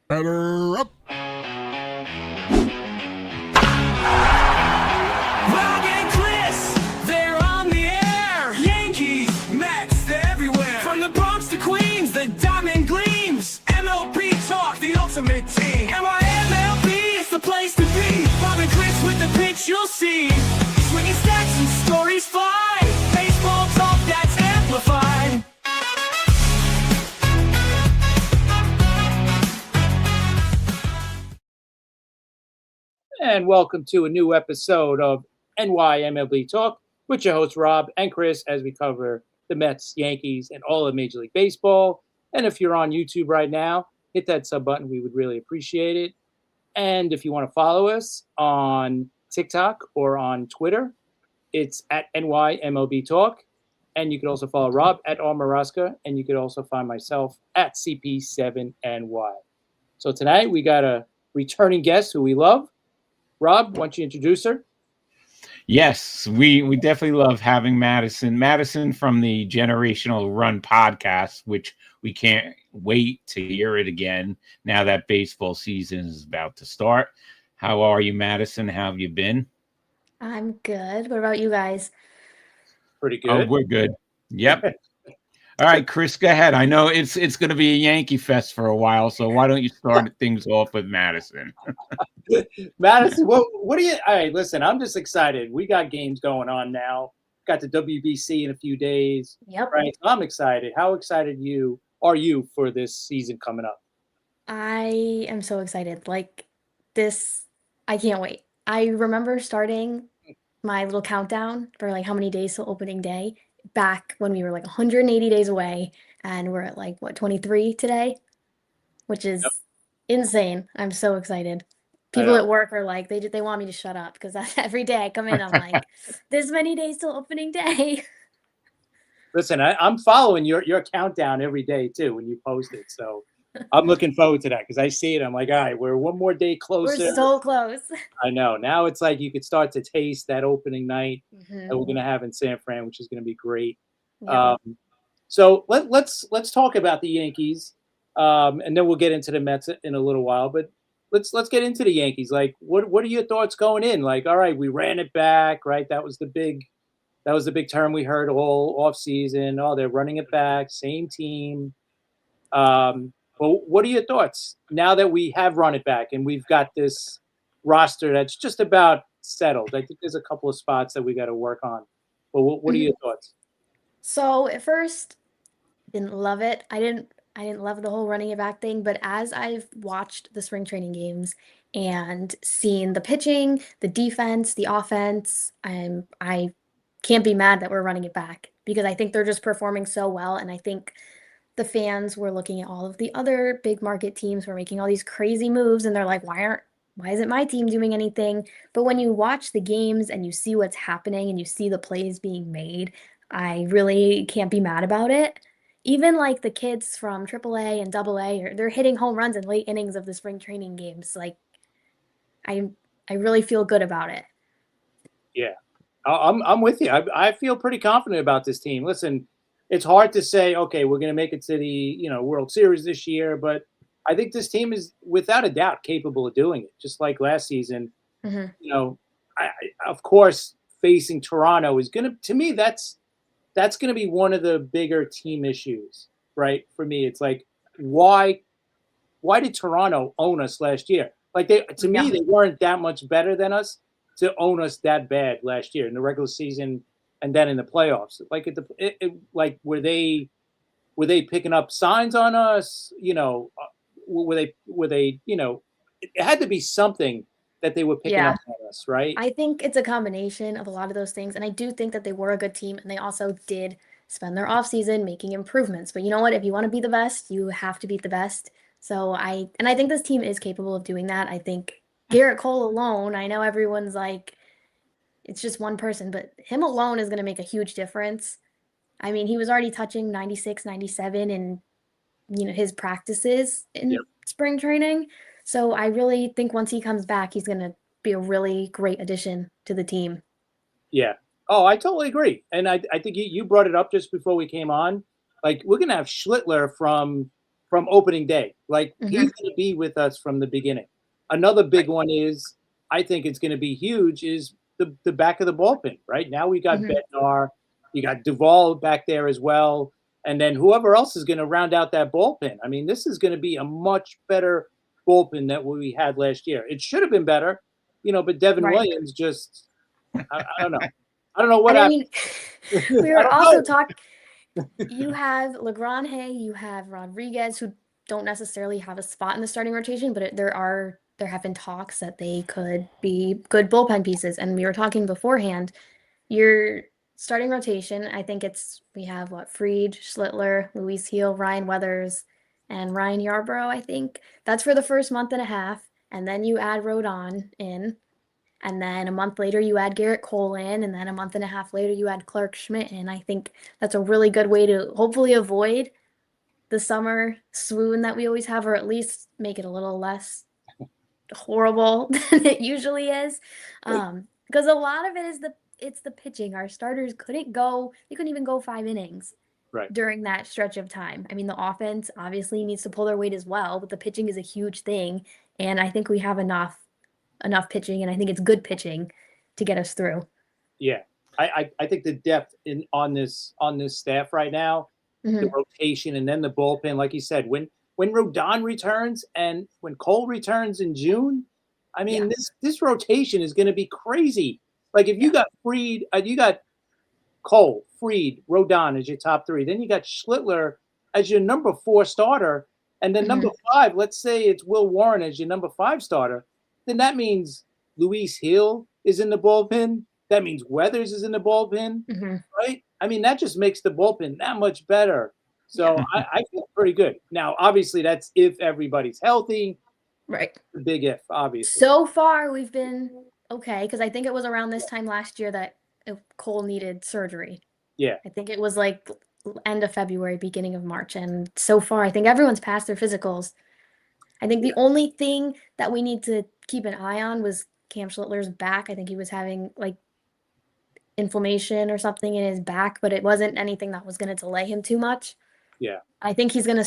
Batter up. Rock and Chris, they're on the air. Yankees, Mets, they're everywhere. From the Bronx to Queens, the diamond gleams. MLB talk, the ultimate team. MIMLB is the place to be. Rock and Chris with the pitch you'll see. Swinging stats and stories fly. Baseball talk that's amplified. And welcome to a new episode of NYMLB Talk with your hosts Rob and Chris as we cover the Mets, Yankees, and all of Major League Baseball. And if you're on YouTube right now, hit that sub button. We would really appreciate it. And if you want to follow us on TikTok or on Twitter, it's at NYMLB Talk. And you can also follow Rob at Almaraska, and you could also find myself at CP7NY. So tonight we got a returning guest who we love. Rob, why don't you introduce her? Yes, we definitely love having Madison. Madison from the Generational Run podcast, which we can't wait to hear it again now that baseball season is about to start. How are you, Madison? How have you been? I'm good. What about you guys? Pretty good. Oh, we're good. Yep. All right, Chris, go ahead. I know it's going to be a Yankee fest for a while, so why don't you start things off with Madison? Madison, what do you? All right, listen, I'm just excited. We got games going on now. Got the WBC in a few days. Yep. Right. I'm excited. How excited are you for this season coming up? I am so excited. Like this, I can't wait. I remember starting my little countdown for like how many days till opening day back when we were like 180 days away, and we're at like what 23 today, which is insane. I'm so excited. People at work are like they want me to shut up because every day I come in, I'm like, this many days till opening day. Listen, I'm following your countdown every day too when you post it. So I'm looking forward to that because I see it. I'm like, all right, we're one more day closer. We're so close. I know. Now it's like you could start to taste that opening night that we're Mhm. going to have in San Fran, which is going to be great. Yeah. So let's talk about the Yankees, and then we'll get into the Mets in a little while. But let's get into the Yankees. Like, what are your thoughts going in? Like, all right, we ran it back, right? That was the big term we heard all off season. Oh, they're running it back, same team. Well, what are your thoughts now that we have run it back and we've got this roster that's just about settled? I think there's a couple of spots that we got to work on. But what are your thoughts? So at first, didn't love it. I didn't love the whole running it back thing, but as I've watched the spring training games and seen the pitching, the defense, the offense, I can't be mad that we're running it back because I think they're just performing so well, and I think the fans were looking at all of the other big market teams who are making all these crazy moves, and they're like, why isn't my team doing anything? But when you watch the games and you see what's happening and you see the plays being made, I really can't be mad about it. Even like the kids from AAA and AA, they're hitting home runs in late innings of the spring training games. Like I I really feel good about it. Yeah, I'm with you. I feel pretty confident about this team. Listen, it's hard to say, okay, we're going to make it to the World Series this year, but I think this team is without a doubt capable of doing it. Just like last season, Hmm. of course, facing Toronto is going to me that's going to be one of the bigger team issues, right? For me, it's like why did Toronto own us last year? Like to me, Yeah. they weren't that much better than us to own us that bad last year in the regular season and then in the playoffs. Like like were they picking up signs on us? Were they it had to be something that they were picking Yeah. up on us, right? I think it's a combination of a lot of those things, and I do think that they were a good team, and they also did spend their offseason making improvements. But you know what? If you want to be the best, you have to beat the best. So I think this team is capable of doing that. I think Garrett Cole alone, I know everyone's like, it's just one person, but him alone is going to make a huge difference. I mean, he was already touching 96, 97 in, his practices in Yep. spring training. So I really think once he comes back, he's going to be a really great addition to the team. Yeah. Oh, I totally agree. And I think you brought it up just before we came on. Like we're gonna have Schlittler from from opening day. Like Mhm. he's going to be with us from the beginning. Another big one is, I think it's going to be huge, is the back of the bullpen. Right now we got Mhm. Bednar, you got Duvall back there as well, and then whoever else is going to round out that bullpen. I mean, this is going to be a much better bullpen than what we had last year. It should have been better, but Devin Right. Williams just, I don't know. I don't know what And I happened. mean, we I were don't also know. talking. You have Legrand, you have Rodriguez, who don't necessarily have a spot in the starting rotation, but there have been talks that they could be good bullpen pieces. And we were talking beforehand. Your starting rotation, I think we have Fried, Schlittler, Luis Heel, Ryan Weathers, and Ryan Yarbrough. I think that's for the first month and a half, and then you add Rodon in. And then a month later, you add Garrett Cole in, and then a month and a half later, you add Clark Schmidt in. I think that's a really good way to hopefully avoid the summer swoon that we always have, or at least make it a little less horrible than it usually is. Because a lot of it is it's the pitching. Our starters they couldn't even go 5 innings Right. during that stretch of time. I mean, the offense obviously needs to pull their weight as well, but the pitching is a huge thing, and I think we have enough pitching, and I think it's good pitching to get us through. Yeah, I think the depth on this staff right now, the rotation, and then the bullpen, like you said, when Rodon returns and when Cole returns in June, I mean this rotation is going to be crazy. Like if you got you got Cole, Fried, Rodon as your top three, then you got Schlittler as your number 4 starter, and then number 5, let's say it's Will Warren as your number 5 starter, then that means Luis Hill is in the bullpen. That means Weathers is in the bullpen, right? I mean, that just makes the bullpen that much better. So I feel pretty good. Now, obviously, that's if everybody's healthy. Right. The big if, obviously. So far, we've been okay, because I think it was around this time last year that Cole needed surgery. Yeah. I think it was like end of February, beginning of March. And so far, I think everyone's passed their physicals. I think the only thing that we need to keep an eye on was Cam Schlittler's back. I think he was having inflammation or something in his back, but it wasn't anything that was going to delay him too much. Yeah. I think he's going to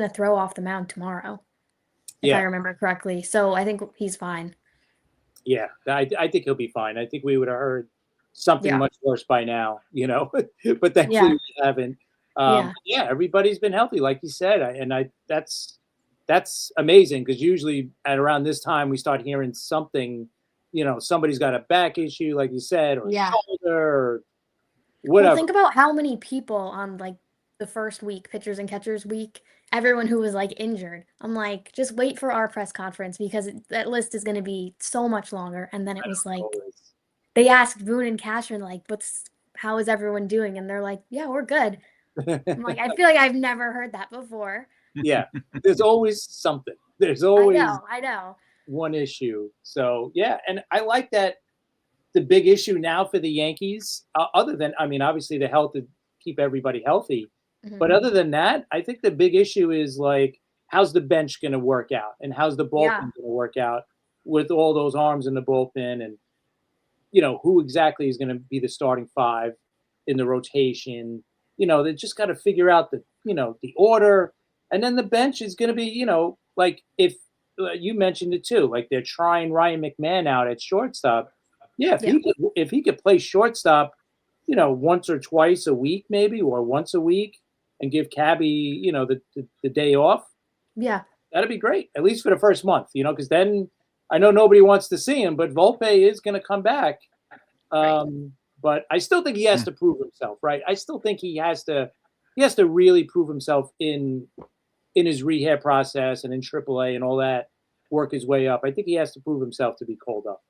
throw off the mound tomorrow, if I remember correctly. So I think he's fine. Yeah, I think he'll be fine. I think we would have heard something much worse by now, but thankfully we haven't. Everybody's been healthy, like you said, that's amazing, because usually at around this time we start hearing something, somebody's got a back issue, like you said, or shoulder, or whatever. Well, think about how many people on the first week, pitchers and catchers week, everyone who was injured. I'm like, just wait for our press conference, because that list is going to be so much longer. And then it was they asked Boone and Cashman, how is everyone doing? And they're like, yeah, we're good. I'm like, I feel like I've never heard that before. Yeah, there's always something. There's always I know. one issue. So, yeah, and I like that the big issue now for the Yankees, other than, obviously the health to keep everybody healthy, but other than that, I think the big issue is how's the bench going to work out, and how's the bullpen going to work out with all those arms in the bullpen, and who exactly is going to be the starting 5 in the rotation. They just got to figure out the order, and then the bench is going to be, if you mentioned it too, they're trying Ryan McMahon out at shortstop. Yeah, if he could play shortstop, once or twice a week, maybe, or once a week, and give Cabby, the day off. Yeah, that'd be great, at least for the first month, because then I know nobody wants to see him, but Volpe is going to come back. But I still think he has to prove himself, right? I still think he has to really prove himself in his rehab process and in AAA and all that, work his way up. I think he has to prove himself to be called up.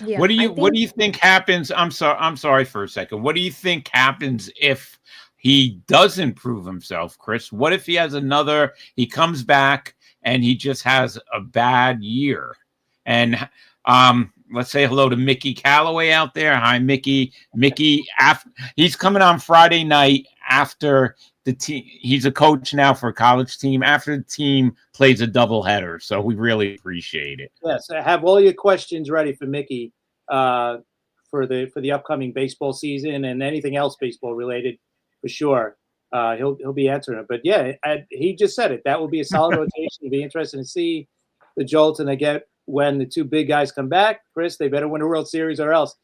Yeah, what do you think happens? I'm sorry for a second. What do you think happens if he doesn't prove himself, Chris? What if he comes back and he just has a bad year? And let's say hello to Mickey Callaway out there. Hi, Mickey. He's coming on Friday night after the team. He's a coach now for a college team after the team plays a doubleheader. So we really appreciate it. Yes, I have all your questions ready for Mickey for the upcoming baseball season and anything else baseball related, for sure. he'll be answering it. But yeah, he just said it. That will be a solid rotation. It'll be interesting to see the jolt and they get when the two big guys come back. Chris, they better win a World Series or else.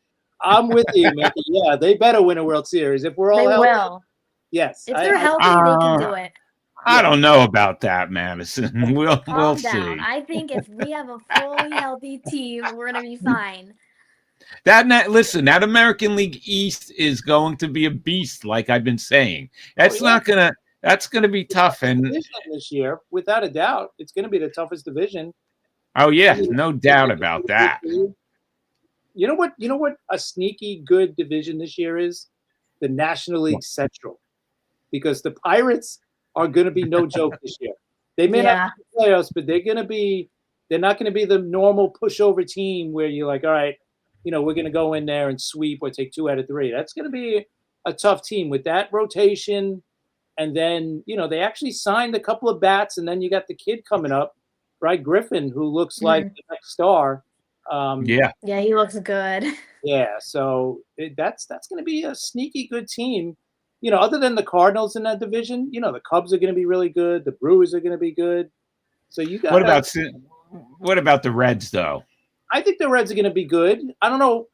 I'm with you, Mickey. Yeah, they better win a World Series if we're all They healthy. will. Yes, If they're healthy, they can do it. I don't know about that, Madison. We'll Calm see. down. I think if we have a fully healthy team, we're gonna be fine. Listen, that American League East is going to be a beast, like I've been saying. That's gonna be tough. And this year, without a doubt, it's gonna be the toughest division. oh yeah, no doubt about that. You know what a sneaky good division this year is? The National League Central. Because the Pirates are going to be no joke this year. They may not be the playoffs, but they're not going to be the normal pushover team where you're like, all right, we're going to go in there and sweep or take 2 out of 3. That's going to be a tough team with that rotation. And then, they actually signed a couple of bats, and then you got the kid coming up, right? Griffin, who looks like the next star. Yeah, he looks good. Yeah, so that's going to be a sneaky good team. Other than the Cardinals in that division, the Cubs are going to be really good. The Brewers are going to be good. So you got. What about the Reds though? I think the Reds are going to be good. I don't know.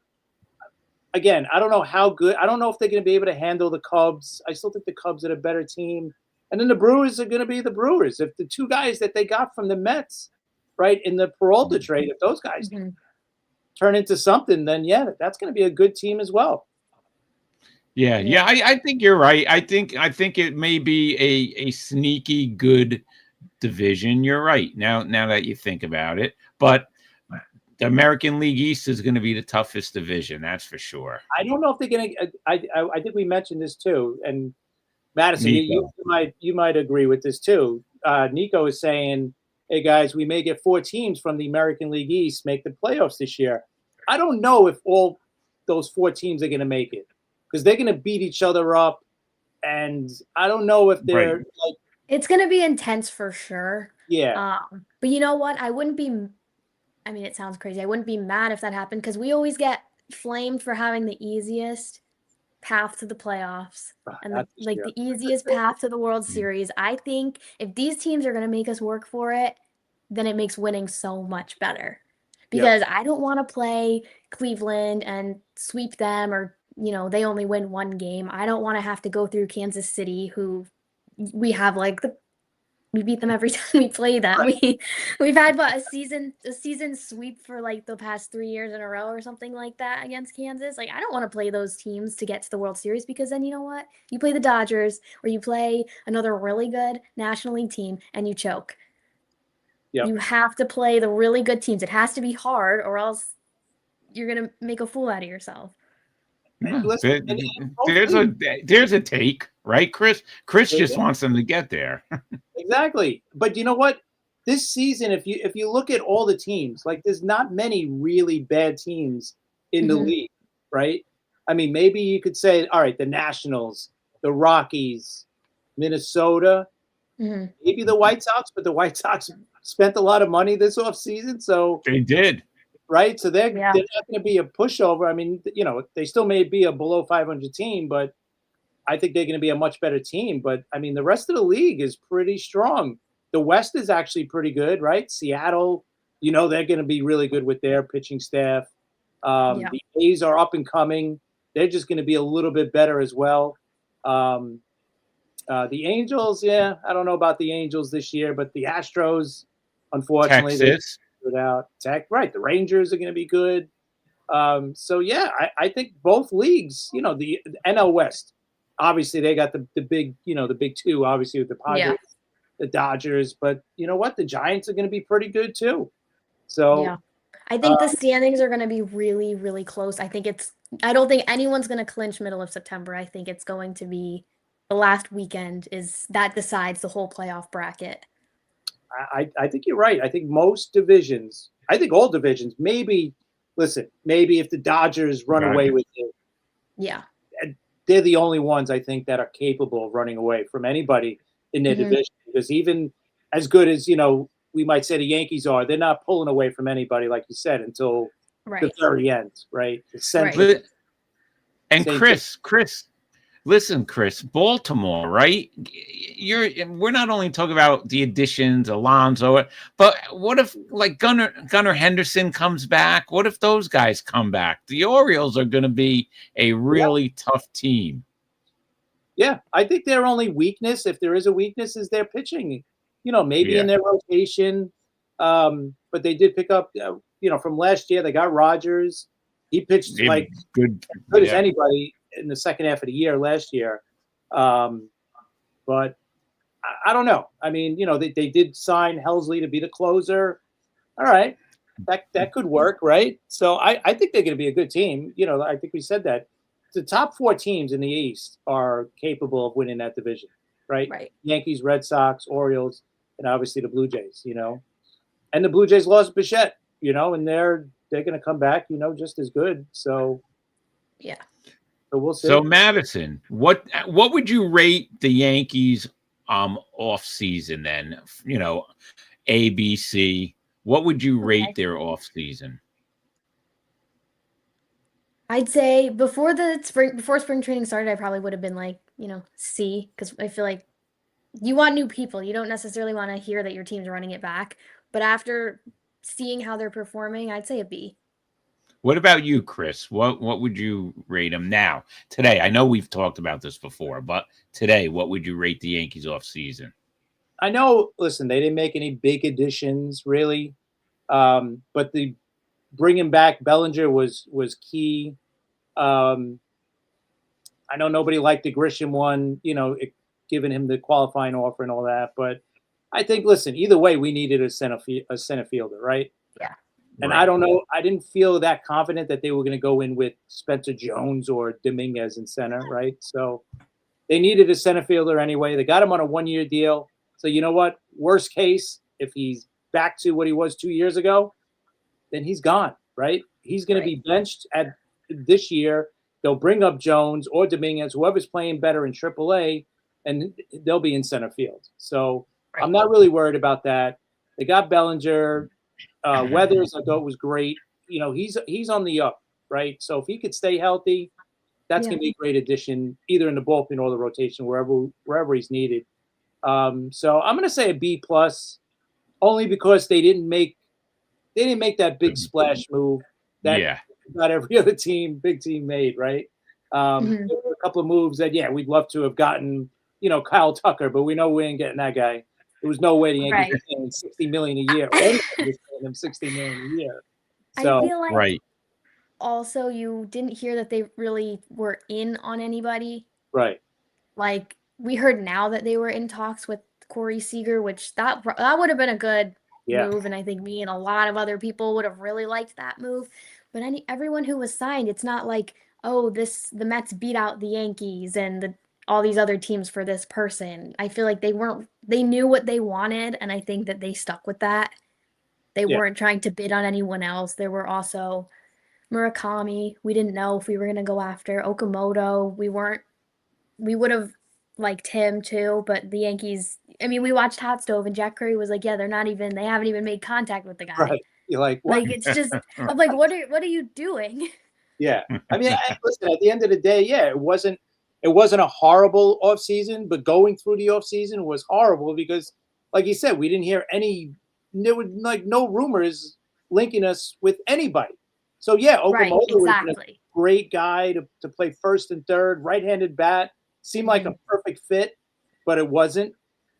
Again, I don't know how good. I don't know if they're going to be able to handle the Cubs. I still think the Cubs are a better team. And then the Brewers are going to be the Brewers. If the 2 guys that they got from the Mets, right, in the Peralta trade, if those guys turn into something, then that's going to be a good team as well. Yeah. I think you're right. I think it may be a sneaky good division. You're right. Now that you think about it, but the American League East is going to be the toughest division. That's for sure. I don't know if they're going to. I think we mentioned this too, and Madison, you might agree with this too. Nico is saying, "Hey guys, we may get 4 teams from the American League East make the playoffs this year." I don't know if all those 4 teams are going to make it. Because they're going to beat each other up, and I don't know if they're like. It's going to be intense for sure. Yeah. But you know what? I wouldn't be. I mean, it sounds crazy. I wouldn't be mad if that happened because we always get flamed for having the easiest path to the playoffs and the easiest path to the World Series. I think if these teams are going to make us work for it, then it makes winning so much better. Because I don't want to play Cleveland and sweep them or. They only win 1 game. I don't want to have to go through Kansas City, who we have we beat them every time we play them. We've had a season sweep for the past 3 years in a row or something like that against Kansas. I don't want to play those teams to get to the World Series because then you know what? You play the Dodgers or you play another really good National League team and you choke. Yep. You have to play the really good teams. It has to be hard or else you're gonna make a fool out of yourself. There's a take, right, Chris? Chris just wants them to get there. Exactly. But you know what? This season, if you look at all the teams, there's not many really bad teams in the league, right? I mean, maybe you could say, all right, the Nationals, the Rockies, Minnesota, maybe the White Sox, but the White Sox spent a lot of money this offseason, so they did. Right, so they're not going to be a pushover. I mean, they still may be a below 500 team, but I think they're going to be a much better team. But I mean, the rest of the league is pretty strong. The West is actually pretty good, right? Seattle, they're going to be really good with their pitching staff. The A's are up and coming. They're just going to be a little bit better as well. The Angels, I don't know about the Angels this year, but the Astros, unfortunately, Texas. Without Tech, right? The Rangers are going to be good. So I think both leagues, the NL West, obviously they got the big, the big 2, obviously with the Padres, the Dodgers, but you know what? The Giants are going to be pretty good too. So I think the standings are going to be really, really close. I don't think anyone's going to clinch middle of September. I think it's going to be the last weekend that decides the whole playoff bracket. I think you're right. I think most divisions, all divisions, maybe if the Dodgers run away with it. Yeah. They're the only ones I think that are capable of running away from anybody in their division. Because even as good as, we might say the Yankees are, they're not pulling away from anybody, like you said, until the very end, right? And Chris, Listen, Chris, Baltimore, right? We're not only talking about the additions, Alonso, but what if like Gunnar Henderson comes back? What if those guys come back? The Orioles are going to be a really tough team. Yeah, I think their only weakness, if there is a weakness, is their pitching. Maybe in their rotation. But they did pick up, from last year. They got Rogers. He pitched like good as anybody in the second half of the year last year. But I don't know. I mean, they did sign Helsley to be the closer. All right, that could work, right? So I think they're going to be a good team. I think we said that. The top 4 teams in the East are capable of winning that division, right? Right. Yankees, Red Sox, Orioles, and obviously the Blue Jays, And the Blue Jays lost Bichette, and they're going to come back, just as good. So, yeah. So we'll see. So Madison, what would you rate the Yankees off season then? A, B, C. What would you rate their off season? I'd say before spring training started, I probably would have been like, C, because I feel like you want new people. You don't necessarily want to hear that your team's running it back. But after seeing how they're performing, I'd say a B. What about you, Chris? What would you rate them now? Today, I know we've talked about this before, but today, what would you rate the Yankees off season? I know, listen, they didn't make any big additions, really. But the bringing back Bellinger was key. I know nobody liked the Grisham one, giving him the qualifying offer and all that. But I think, listen, either way, we needed a center fielder, right? Yeah. And I don't know. I didn't feel that confident that they were going to go in with Spencer Jones or Dominguez in center, right? So they needed a center fielder anyway. They got him on a 1-year deal. So you know what? Worst case, if he's back to what he was 2 years ago, then he's gone, right? He's going to be benched at this year. They'll bring up Jones or Dominguez, whoever's playing better in AAA, and they'll be in center field. So I'm not really worried about that. They got Bellinger. Weathers, I thought was great. He's on the up, right? So if he could stay healthy, that's going to be a great addition, either in the bullpen or the rotation, wherever he's needed. So I'm going to say a B+, only because they didn't make that big splash move that not every other big team made, right? There were a couple of moves that, we'd love to have gotten, Kyle Tucker, but we know we ain't getting that guy. There was no way the Yankees were paying $60 million a year. Anybody was paying them $60 million a year. So, I feel like also you didn't hear that they really were in on anybody. Right. Like we heard now that they were in talks with Corey Seager, which that would have been a good move, and I think me and a lot of other people would have really liked that move. But everyone who was signed, it's not like, the Mets beat out the Yankees and all these other teams for this person. I feel like they knew what they wanted, and I think that they stuck with that. They weren't trying to bid on anyone else. There were also Murakami. We didn't know if we were going to go after Okamoto. We would have liked him too, but the Yankees, we watched Hot Stove and Jack Curry was like, they haven't even made contact with the guy. Right. You're like, what? Like, it's just, I'm like, what are you doing? Yeah. Listen, at the end of the day, it wasn't a horrible offseason, but going through the offseason was horrible because, like you said, we didn't hear there were like no rumors linking us with anybody. So Okamoto was a great guy to play first and third, right-handed bat, seemed like a perfect fit, but it wasn't.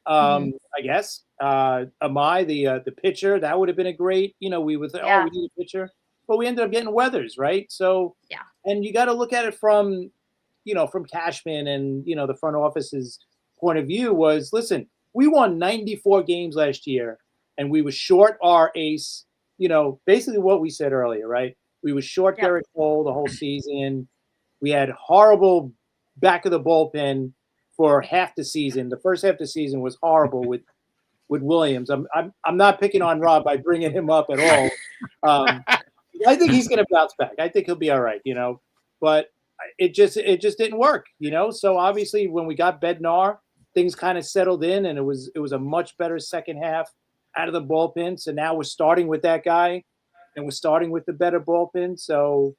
I guess Amai, the pitcher, that would have been a great. We need a pitcher, but we ended up getting Weathers, right? So and you got to look at it from Cashman and the front office's point of view was, listen, we won 94 games last year, and we were short our ace. Basically what we said earlier, right? We were short Garrett Cole the whole season. We had horrible back of the bullpen for half the season. The first half of the season was horrible with Williams. I'm not picking on Rob by bringing him up at all. I think he's going to bounce back. I think he'll be all right, but it just didn't work, So obviously when we got Bednar, things kind of settled in, and it was a much better second half out of the bullpen. So now we're starting with that guy, and we're starting with the better bullpen. So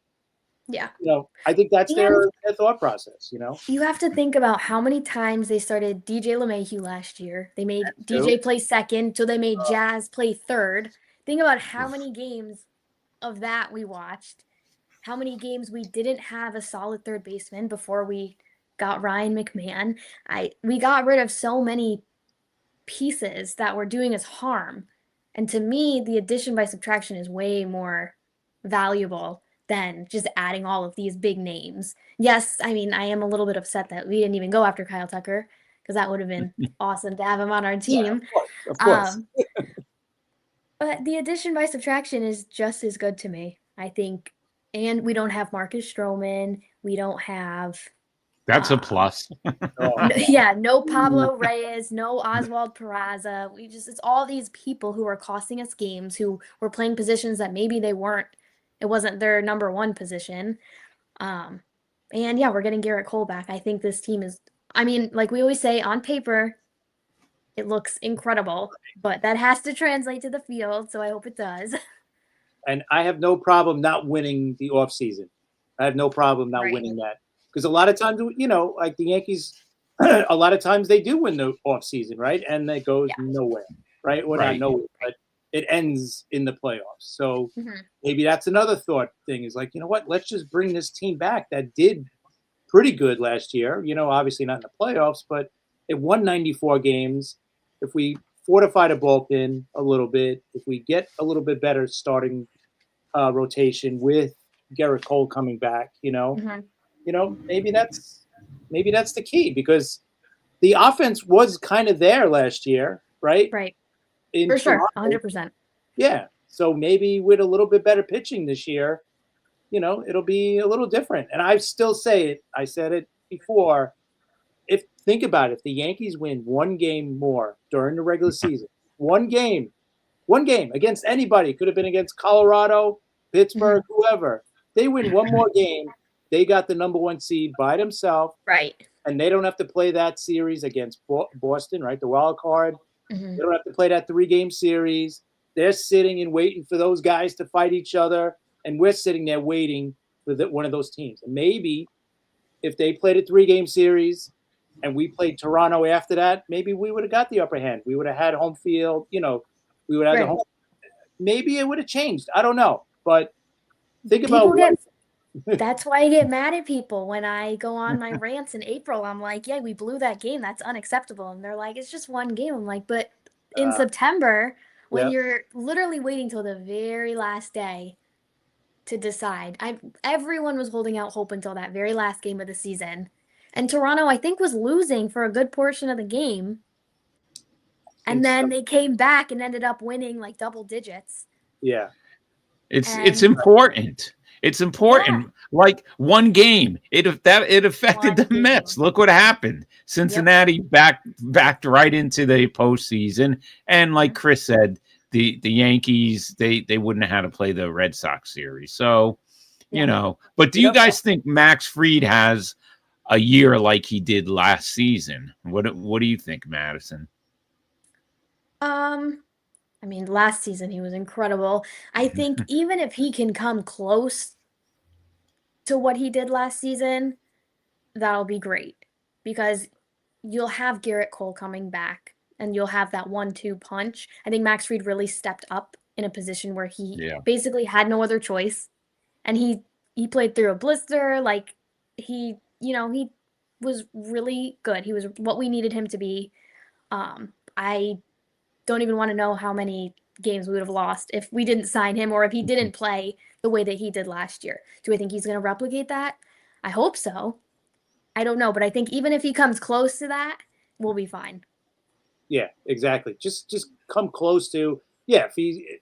Yeah. I think that's And their thought process. you have to think about how many times they started DJ LeMahieu last year. They made Too. DJ play second, so they made Jazz play third. Think about how many games of that we watched. How many games we didn't have a solid third baseman before we got Ryan McMahon. We got rid of so many pieces that were doing us harm. And to me, the addition by subtraction is way more valuable than just adding all of these big names. Yes, I mean, I am a little bit upset that we didn't even go after Kyle Tucker because that would have been awesome to have him on our team. Of course. But the addition by subtraction is just as good to me, I think. And we don't have Marcus Stroman. We don't have That's a plus. no Pablo Reyes, no Oswald Peraza. It's all these people who are costing us games, who were playing positions that maybe they weren't. It wasn't their number one position. And yeah, we're getting Garrett Cole back. I think this team is, I mean, like we always say, on paper, it looks incredible, but that has to translate to the field. So I hope it does. And I have no problem not winning the offseason. I have no problem not winning that. Because a lot of times, like the Yankees, a lot of times they do win the offseason, right? And it goes nowhere, right? Well, not nowhere, but it ends in the playoffs. So maybe that's another thought thing is like, you know what? Let's just bring this team back that did pretty good last year. Obviously not in the playoffs, but it won 94 games. If we fortify the bullpen a little bit, if we get a little bit better starting rotation with Garrett Cole coming back, maybe that's the key because the offense was kind of there last year, right? Right. For sure, 100%. Yeah. So maybe with a little bit better pitching this year, it'll be a little different. And I still say it. I said it before. Think about it. If the Yankees win one game more during the regular season, one game against anybody, could have been against Colorado, Pittsburgh, whoever. They win one more game, they got the number one seed by themselves. Right. And they don't have to play that series against Boston, right? The wild card. They don't have to play that 3-game series. They're sitting and waiting for those guys to fight each other. And we're sitting there waiting for one of those teams. And maybe if they played a 3-game series and we played Toronto after that, maybe we would have got the upper hand. We would have had home field. We would have the home. Maybe it would have changed. I don't know. But think about that's why I get mad at people when I go on my rants in April. I'm like, yeah, we blew that game. That's unacceptable. And they're like, it's just one game. I'm like, but in September, when you're literally waiting till the very last day to decide, everyone was holding out hope until that very last game of the season. And Toronto, I think, was losing for a good portion of the game. And then they came back and ended up winning like double digits. Yeah. It's important. It's important. Yeah. Like one game, it affected the Mets. Look what happened. Cincinnati backed right into the postseason, and like Chris said, the Yankees they wouldn't have had to play the Red Sox series. So, But do you guys think Max Fried has a year like he did last season? What do you think, Madison? I mean, last season he was incredible. I think even if he can come close to what he did last season, that'll be great because you'll have Garrett Cole coming back and you'll have that 1-2 punch. I think Max Fried really stepped up in a position where he basically had no other choice. And he played through a blister. Like he was really good. He was what we needed him to be. I don't even want to know how many games we would have lost if we didn't sign him or if he didn't play the way that he did last year. Do I think he's going to replicate that? I hope so. I don't know, but I think even if he comes close to that, we'll be fine. Yeah, exactly. Just come close to, if he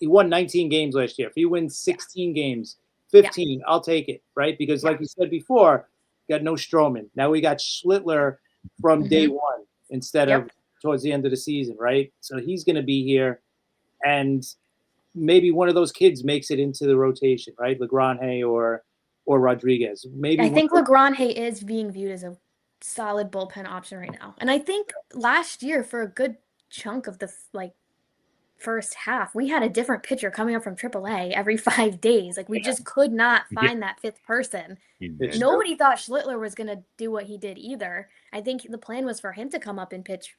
won 19 games last year. If he wins 16 games, 15, I'll take it, right? Because like you said before, got no Stroman. Now we got Schlittler from day one instead of towards the end of the season, right? So he's going to be here, and maybe one of those kids makes it into the rotation, right? Legrand or Rodriguez. Maybe I think Legrand is being viewed as a solid bullpen option right now, and I think last year for a good chunk of the first half, we had a different pitcher coming up from AAA every 5 days. Like, we just could not find that fifth person. It's Nobody thought Schlittler was going to do what he did either. I think the plan was for him to come up and pitch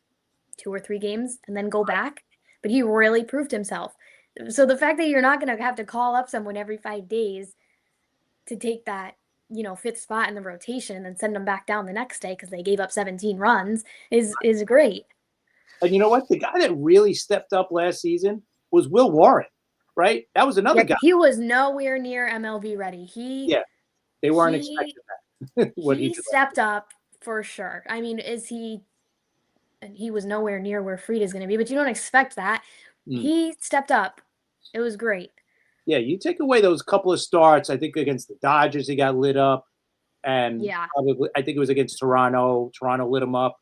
2 or 3 games and then go back, but he really proved himself. So the fact that you're not going to have to call up someone every 5 days to take that, fifth spot in the rotation and then send them back down the next day because they gave up 17 runs is great. And you know what? The guy that really stepped up last season was Will Warren, right? That was another guy. He was nowhere near MLB ready. They weren't expecting that. He stepped up for sure. I mean, he was nowhere near where Frida's going to be, but you don't expect that. He stepped up. It was great. Yeah, you take away those couple of starts. I think against the Dodgers, he got lit up. And probably, I think it was against Toronto. Toronto lit him up.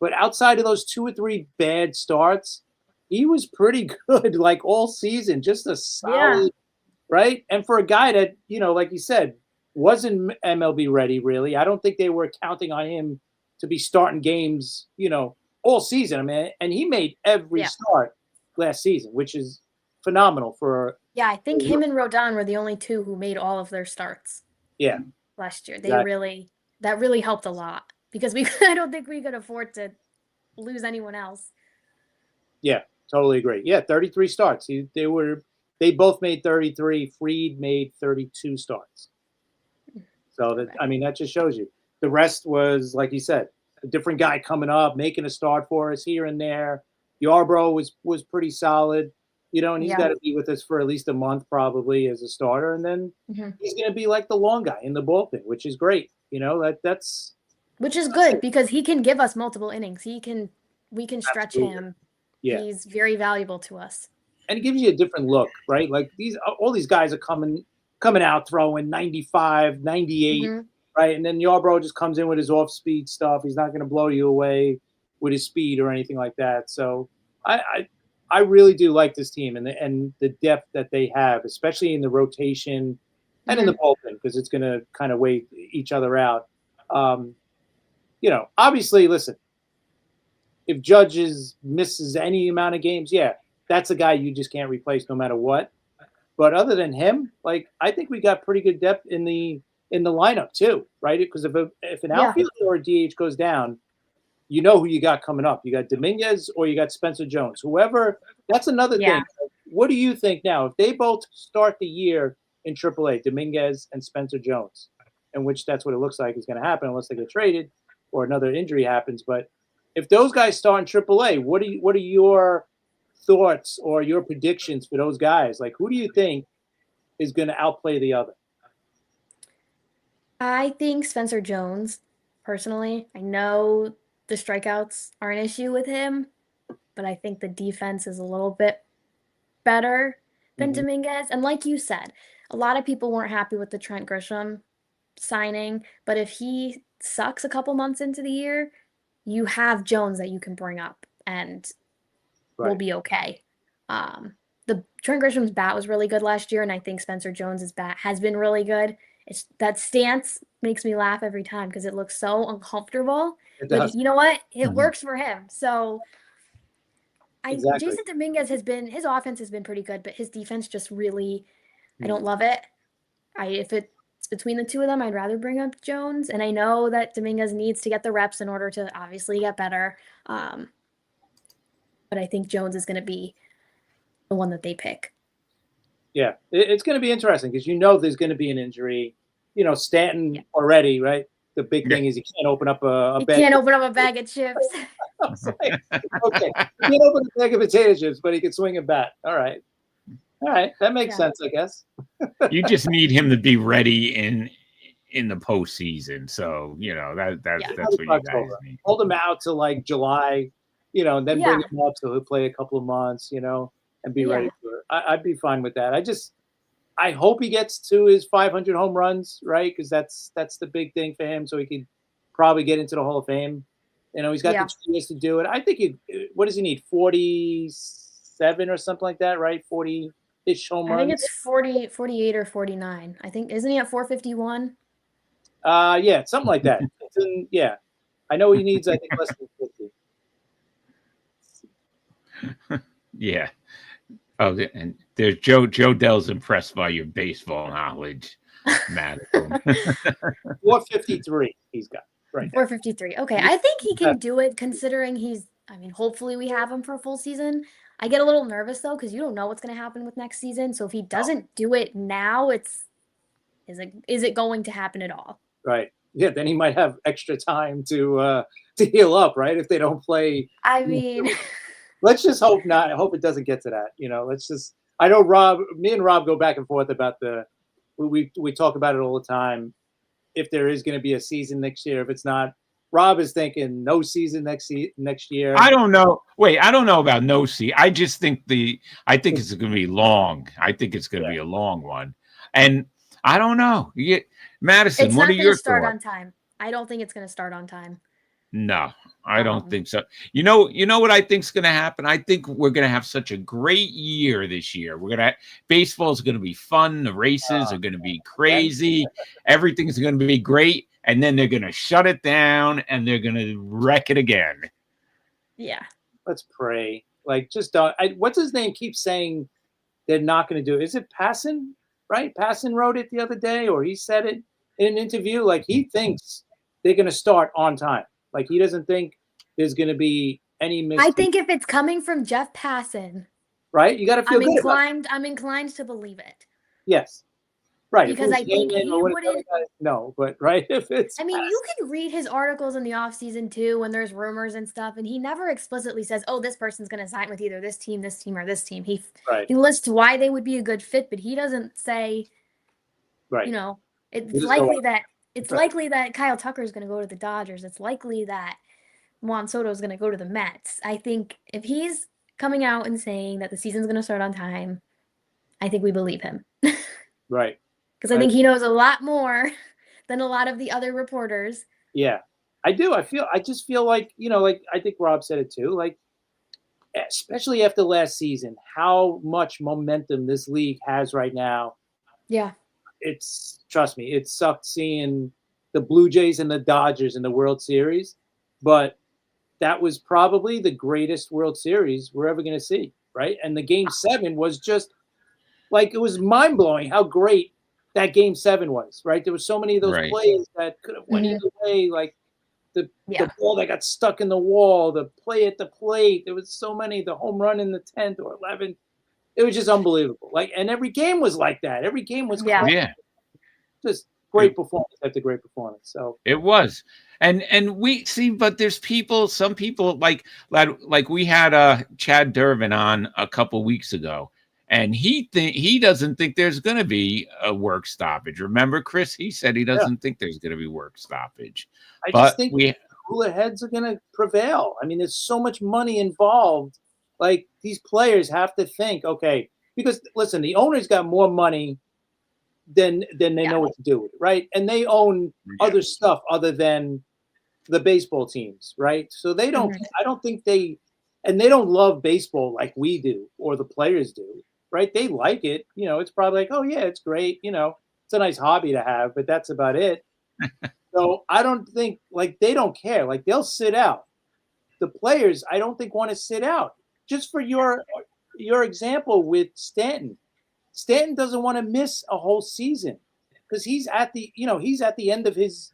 But outside of those 2 or 3 bad starts, he was pretty good, like all season. Just a solid, right? And for a guy that, like you said, wasn't MLB ready, really. I don't think they were counting on him to be starting games, all season. I mean, and he made every start last season, which is phenomenal for. Yeah, I think him and Rodon were the only 2 who made all of their starts. Yeah. Last year, that really helped a lot because I don't think we could afford to lose anyone else. Yeah, totally agree. Yeah, 33 starts. They both made 33. Fried made 32 starts. So that just shows you. The rest was, like you said, a different guy coming up, making a start for us here and there. Yarbrough was pretty solid, and he's got to be with us for at least a month probably as a starter, and then he's going to be like the long guy in the bullpen, which is great. That's which is good because he can give us multiple innings. We can stretch him. Yeah. He's very valuable to us. And it gives you a different look, right? Like all these guys are coming out throwing 95, 98, right? And then Yarbrough just comes in with his off-speed stuff. He's not going to blow you away with his speed or anything like that. So I really do like this team and the depth that they have, especially in the rotation and in the bullpen, because it's going to kind of wait each other out. Obviously, listen, if Judge misses any amount of games, that's a guy you just can't replace no matter what. But other than him, I think we got pretty good depth in the lineup too, right? Because if an outfielder or a DH goes down, you know who you got coming up. You got Dominguez or you got Spencer Jones. Whoever, that's another thing. What do you think now? If they both start the year in AAA, Dominguez and Spencer Jones, in which that's what it looks like is going to happen unless they get traded or another injury happens. But if those guys start in AAA, what are your thoughts or your predictions for those guys? Like, who do you think is going to outplay the other? I think Spencer Jones, personally. I know the strikeouts are an issue with him, but I think the defense is a little bit better than Dominguez. And like you said, a lot of people weren't happy with the Trent Grisham signing, but if he sucks a couple months into the year, you have Jones that you can bring up and we'll be okay. The Trent Grisham's bat was really good last year, and I think Spencer Jones's bat has been really good. That stance makes me laugh every time because it looks so uncomfortable. But you know what? It works for him. So Jason Dominguez his offense has been pretty good, but his defense just really, I don't love it. If it's between the two of them, I'd rather bring up Jones. And I know that Dominguez needs to get the reps in order to obviously get better. But I think Jones is going to be the one that they pick. Yeah, it's going to be interesting because there's going to be an injury. Stanton already, right? The big thing is he can't open up a bag. He can't open up a bag of chips. Okay, he can't open a bag of potato chips, but he can swing a bat. All right, that makes sense, I guess. You just need him to be ready in the postseason. So that's what you guys need. Hold him out till like July, and then bring him up so he'll play a couple of months, and be ready for it. I'd be fine with that. I hope he gets to his 500 home runs, right? Because that's the big thing for him. So he could probably get into the Hall of Fame. He's got the 2 years to do it. I think what does he need? 47 or something like that, right? 40-ish home runs. I think it's 48 or 49. I think, isn't he at 451? Yeah, something like that. I know he needs, I think, less than 50. Yeah. Oh, and there's Joe. Joe Dell's impressed by your baseball knowledge, Madison. 453 he's got right now. 453. Okay, I think he can do it considering I mean, hopefully we have him for a full season. I get a little nervous though because you don't know what's going to happen with next season. So if he doesn't do it now, is it going to happen at all? Right. Yeah, then he might have extra time to heal up, right? If they don't play. I mean, let's just hope not. I hope it doesn't get to that. Let's just. I know me and Rob go back and forth about we talk about it all the time. If there is going to be a season next year, if it's not, Rob is thinking no season next year. I don't know. Wait, I don't know about no season. I just think I think it's going to be long. I think it's going to be a long one, and I don't know. Madison, it's what not are going your to start thoughts? on time. I don't think it's going to start on time. No, I don't think so. You know what I think is going to happen? I think we're going to have such a great year this year. Baseball is going to be fun. The races are going to be crazy. Everything's going to be great. And then they're going to shut it down and they're going to wreck it again. Yeah. Let's pray. Like, just don't. What's his name keeps saying they're not going to do it. Is it Passon? Right? Passon wrote it the other day, or he said it in an interview. Like, he thinks they're going to start on time. Like, he doesn't think there's going to be any mistake. I think if it's coming from Jeff Passon, right? You got to feel good about it. I'm inclined to believe it. Yes. Right. Because I think he wouldn't. No, but right. If it's. I mean, you can read his articles in the off season too, when there's rumors and stuff, and he never explicitly says, "Oh, this person's going to sign with either this team, or this team." He lists why they would be a good fit, but he doesn't say. Right. It's likely that Kyle Tucker is going to go to the Dodgers. It's likely that Juan Soto is going to go to the Mets. I think if he's coming out and saying that the season's going to start on time, I think we believe him. Right. Because I think he knows a lot more than a lot of the other reporters. Yeah, I do. I just feel like, like I think Rob said it too, like, especially after last season, how much momentum this league has right now. Yeah. Trust me, it sucked seeing the Blue Jays and the Dodgers in the World Series, but that was probably the greatest World Series we're ever going to see, right? And the Game 7 was just, like, it was mind-blowing how great that Game 7 was, right? There were so many of those plays that could have went either way, like the ball that got stuck in the wall, the play at the plate. There was so many, the home run in the 10th or 11th. It was just unbelievable. Like, and every game was like that. Every game was just great performance after great performance. So it was. And we see, but there's some people like we had Chad Durbin on a couple weeks ago. And he doesn't think there's going to be a work stoppage. Remember, Chris? He said he doesn't think there's going to be work stoppage. I just think cooler heads are going to prevail. I mean, there's so much money involved. Like, these players have to think, okay, because listen, the owners got more money than they know what to do with it, right? And they own other stuff other than the baseball teams, right? So they don't. I don't think they don't love baseball like we do or the players do. Right? They like it. It's probably like, oh, yeah, it's great. It's a nice hobby to have, but that's about it. So I don't think, like, they don't care. Like, they'll sit out. The players, I don't think, want to sit out. Just for your example with Stanton. Stanton doesn't want to miss a whole season because he's at the end of his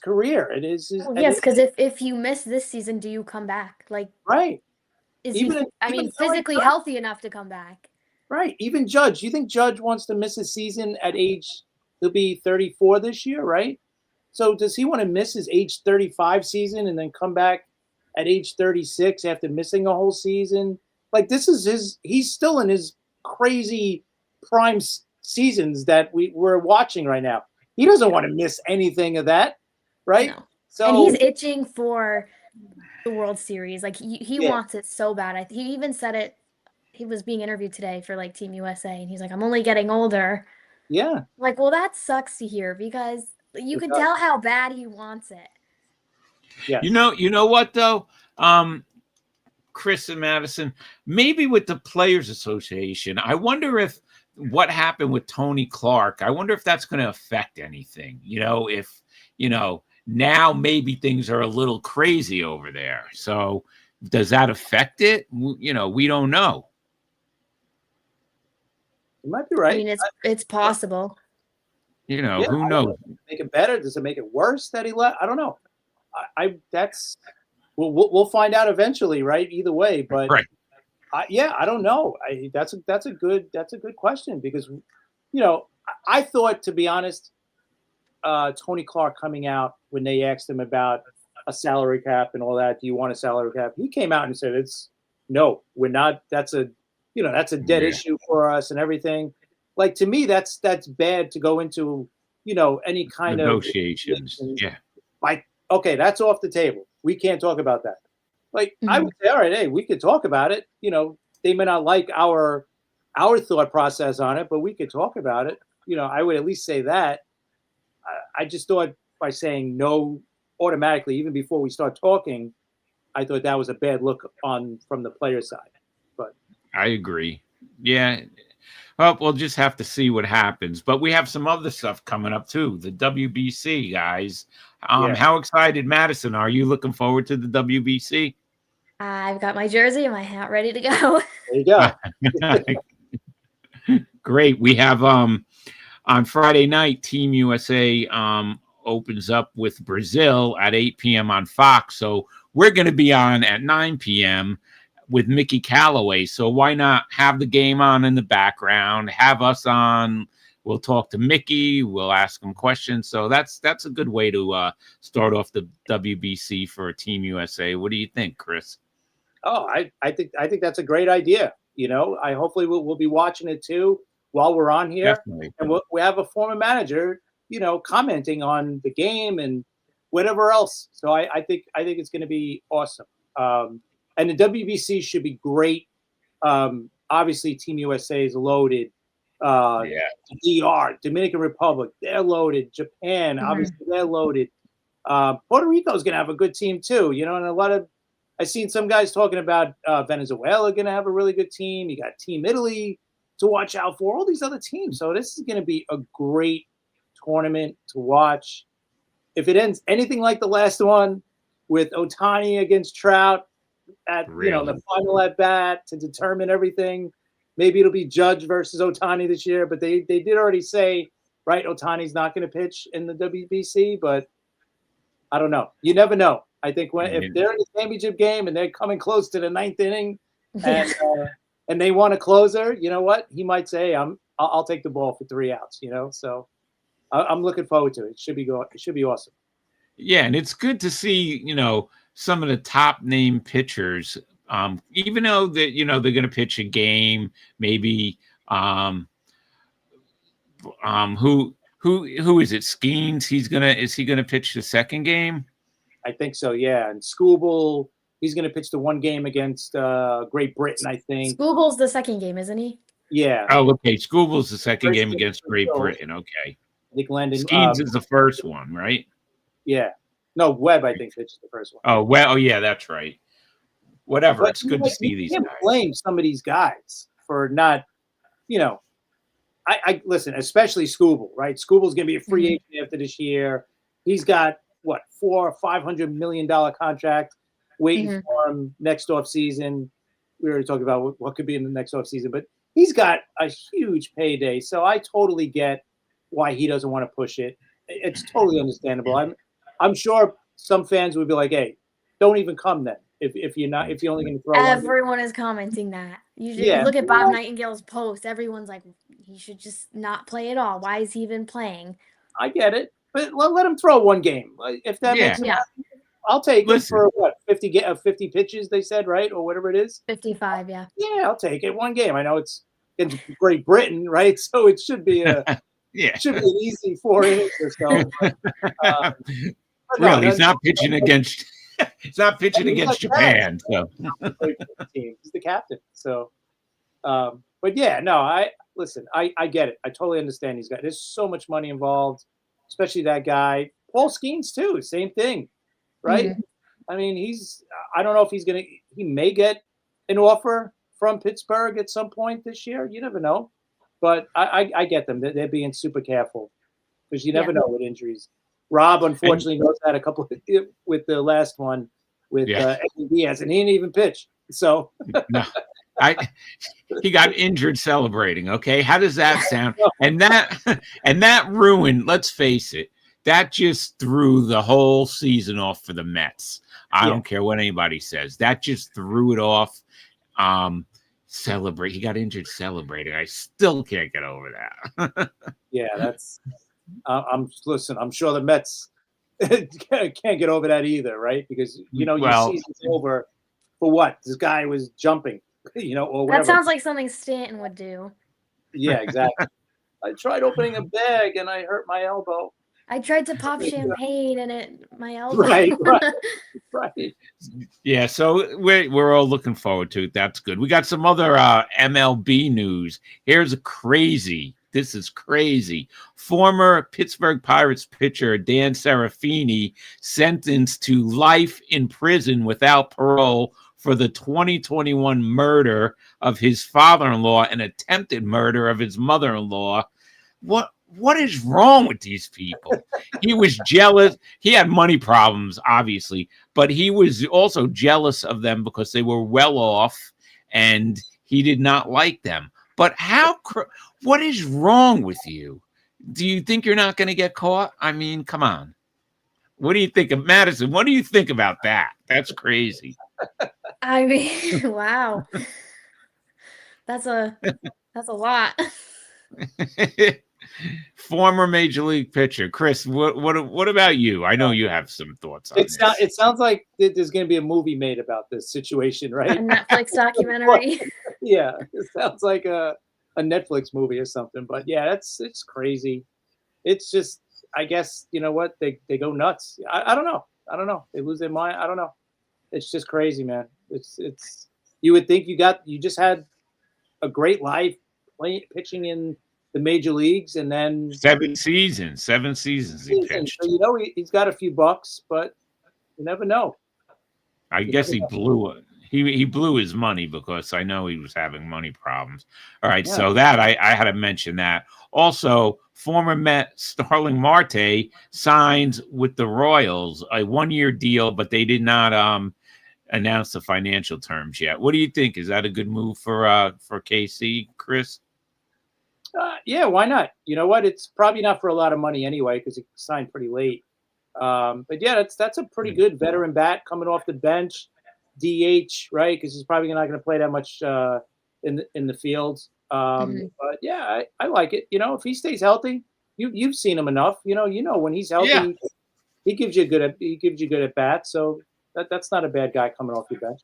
career. It is. Yes, because if you miss this season, do you come back? Like, right. Is he physically healthy enough to come back? Right. Even Judge. You think Judge wants to miss his season at he'll be 34 this year, right? So does he want to miss his age 35 season and then come back at age 36 after missing a whole season? Like, this is he's still in his crazy prime seasons that we're watching right now. He doesn't want to miss anything of that, right? No. So, and he's itching for the World Series. Like, he wants it so bad. He even said it. He was being interviewed today for, like, Team USA, and he's like, I'm only getting older. Yeah. Like, well, that sucks to hear because you can tell how bad he wants it. Yeah. You know what, though? Chris and Madison, maybe with the Players Association, I wonder if what happened with Tony Clark, I wonder if that's going to affect anything. If, now maybe things are a little crazy over there. So does that affect it? We don't know. You might be right. I mean, it's possible. You know, Yeah, who I don't know. knows? Does it make it better? Does it make it worse that he left? I don't know. We'll find out eventually, right? Either way, but Right. I don't know. That's a good question because I thought, to be honest, Tony Clark coming out when they asked him about a salary cap and all that. Do you want a salary cap? He came out and said, no, we're not. That's a dead issue for us and everything. Like, to me, that's bad to go into, any kind Negotiations. of Yeah. like, okay, that's off the table. We can't talk about that. Like, I would say, all right, hey, we could talk about it. They may not like our thought process on it, but we could talk about it. I would at least say that. I just thought by saying no automatically, even before we start talking, I thought that was a bad look from the player side. But I agree. Yeah. Well, we'll just have to see what happens. But we have some other stuff coming up too. The WBC, guys. How excited, Madison, are you looking forward to the WBC? I've got my jersey and my hat ready to go. there you go. Great. We have on Friday night, Team USA opens up with Brazil at 8 p.m. on Fox. So we're going to be on at 9 p.m. with Mickey Callaway. So why not have the game on in the background, have us on? We'll talk to Mickey. We'll ask him questions. So that's a good way to start off the WBC for Team USA. What do you think, Chris? Oh, I think that's a great idea. I hopefully we'll be watching it too while we're on here. Definitely. And we have a former manager, commenting on the game and whatever else. So I think it's going to be awesome. And the WBC should be great. Obviously, Team USA is loaded. DR, Dominican Republic, they're loaded. Japan, obviously, they're loaded. Puerto Rico is going to have a good team too. And I've seen some guys talking about Venezuela going to have a really good team. You got Team Italy to watch out for, all these other teams. So this is going to be a great tournament to watch. If it ends anything like the last one with Ohtani against Trout at the final at bat to determine everything, maybe it'll be Judge versus Ohtani this year. But they did already say, right, Ohtani's not going to pitch in the WBC, but I don't know. You never know. I think if they're in the championship game and they're coming close to the ninth inning and they want a closer, you know what? He might say, I'll take the ball for 3 outs, So I'm looking forward to it. It should be awesome. Yeah, and it's good to see, some of the top name pitchers, even though that, they're going to pitch a game, maybe who is it? Skeens, is he gonna pitch the second game? I think so, yeah. And Skubal, he's going to pitch the one game against Great Britain, I think. Skubal's the second game, isn't he? Yeah. Oh, okay. Skubal's the second game against Great Britain. Okay. I think Landon Skeens is the first one, right? Yeah. No, Webb, I think, pitched the first one. Oh, well, yeah, that's right. Whatever. But it's good to see these guys. You can't blame some of these guys for not, I listen, especially Skubal, right? Skubal's going to be a free agent after this year. He's got, what, $400 or $500 million contract waiting for him next off season. We already talked about what could be in the next off season, but he's got a huge payday. So I totally get why he doesn't want to push it. It's totally understandable. I'm sure some fans would be like, "Hey, don't even come then. If you're only going to throw." Everyone is commenting that. You should look at Bob Nightingale's post. Everyone's like, he should just not play at all. Why is he even playing? I get it. But let him throw one game. If that makes sense, I'll take it for what 50 pitches they said, right, or whatever it is. 55, yeah. Yeah, I'll take it. One game. I know it's in Great Britain, right? So it should be should be an easy 4 innings or so. Really, he's not pitching against. He's not pitching against Japan. So he's the captain. So, but yeah, no. I get it. I totally understand. There's so much money involved. Especially that guy, Paul Skeens too. Same thing, right? I mean, I don't know if he may get an offer from Pittsburgh at some point this year. You never know. But I get them. They're being super careful because you never know with injuries. Rob, unfortunately, knows that a couple with the last one with Edwin Diaz, and he didn't even pitch. So, He got injured celebrating. Okay, how does that sound? And that ruined. Let's face it, that just threw the whole season off for the Mets. I don't care what anybody says. That just threw it off. Celebrate. He got injured celebrating. I still can't get over that. Yeah, that's. I'm sure the Mets can't get over that either, right? Because your season's over for what? This guy was jumping, or whatever. That sounds like something Stanton would do. Yeah, exactly. I tried opening a bag and I hurt my elbow. I tried to pop champagne and my elbow. Right. Yeah, so we're all looking forward to it. That's good. We got some other MLB news. Here's a crazy. This is crazy. Former Pittsburgh Pirates pitcher Dan Serafini sentenced to life in prison without parole for the 2021 murder of his father-in-law and attempted murder of his mother-in-law. What is wrong with these people? He was jealous. He had money problems, obviously, but he was also jealous of them because they were well off and he did not like them. But what is wrong with you? Do you think you're not going to get caught? I mean, come on. What do you think of Madison? What do you think about that? That's crazy. I mean, wow. That's a lot. Former major league pitcher Chris, what about you? I know you have some thoughts on this. It sounds like there's going to be a movie made about this situation, right? A Netflix documentary. Yeah, it sounds like a Netflix movie or something. But yeah, it's crazy. It's just, I guess, you know what, they go nuts. I don't know. They lose their mind. I don't know. It's just crazy, man. It's you would think you just had a great life pitching in the major leagues, and then 7 seasons he pitched. So, he's got a few bucks, but you never know. I guess he blew it. He blew his money because I know he was having money problems. All right, so that I had to mention that. Also, former Met Starling Marte signs with the Royals, a 1-year deal, but they did not announce the financial terms yet. What do you think? Is that a good move for KC, Chris? Yeah, why not? You know what? It's probably not for a lot of money anyway because he signed pretty late. But yeah, that's a pretty good veteran bat coming off the bench, DH, right? Because he's probably not going to play that much in the field. But yeah, I like it. If he stays healthy, you've seen him enough. When he's healthy, he gives you good at bat. So that's not a bad guy coming off your bench.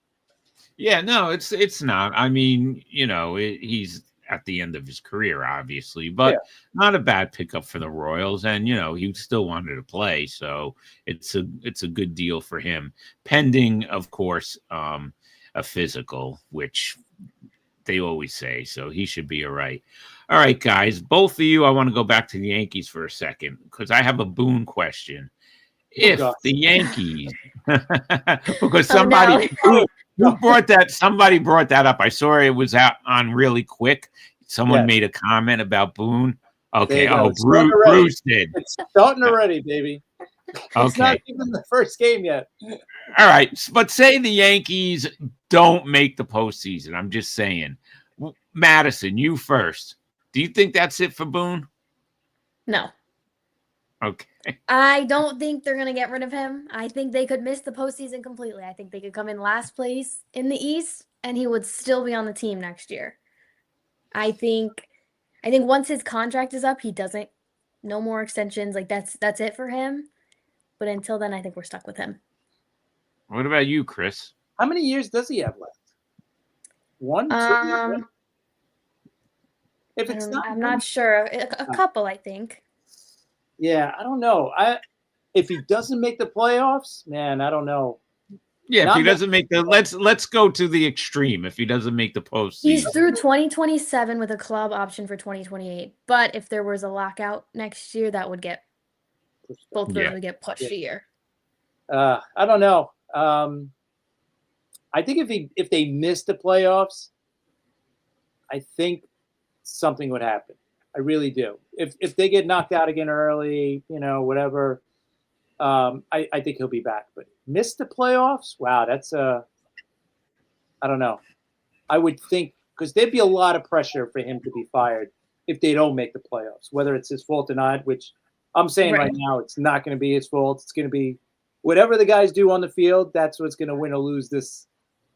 Yeah, no, it's not. I mean, he's at the end of his career, obviously, but not a bad pickup for the Royals. And, he still wanted to play. So it's a good deal for him, pending, of course, a physical, which they always say. So he should be all right. All right, guys, both of you, I want to go back to the Yankees for a second because I have a Boone question. If the Yankees, because somebody somebody brought that up. I saw it was out on really quick. Someone made a comment about Boone. Okay. Oh, Bruce did. It's starting already, baby. It's not even the first game yet. All right. But say the Yankees don't make the postseason. I'm just saying. Madison, you first. Do you think that's it for Boone? No. Okay. I don't think they're going to get rid of him. I think they could miss the postseason completely. I think they could come in last place in the East, and he would still be on the team next year. I think once his contract is up, he doesn't, no more extensions. Like that's it for him. But until then, I think we're stuck with him. What about you, Chris? How many years does he have left? 1, 2? If it's not, I'm not sure. A couple, I think. Yeah, I don't know. If he doesn't make the playoffs, man, I don't know. Yeah, if he doesn't make the let's go to the extreme. If he doesn't make the postseason, he's through 2027 with a club option for 2028. But if there was a lockout next year, that would get both of those would get pushed a year. I don't know. I think if they miss the playoffs, I think something would happen. I really do. If they get knocked out again early, whatever, I think he'll be back. But miss the playoffs? Wow, that's I don't know. I would think, because there'd be a lot of pressure for him to be fired if they don't make the playoffs, whether it's his fault or not, which I'm saying right now it's not going to be his fault. It's going to be whatever the guys do on the field, that's what's going to win or lose this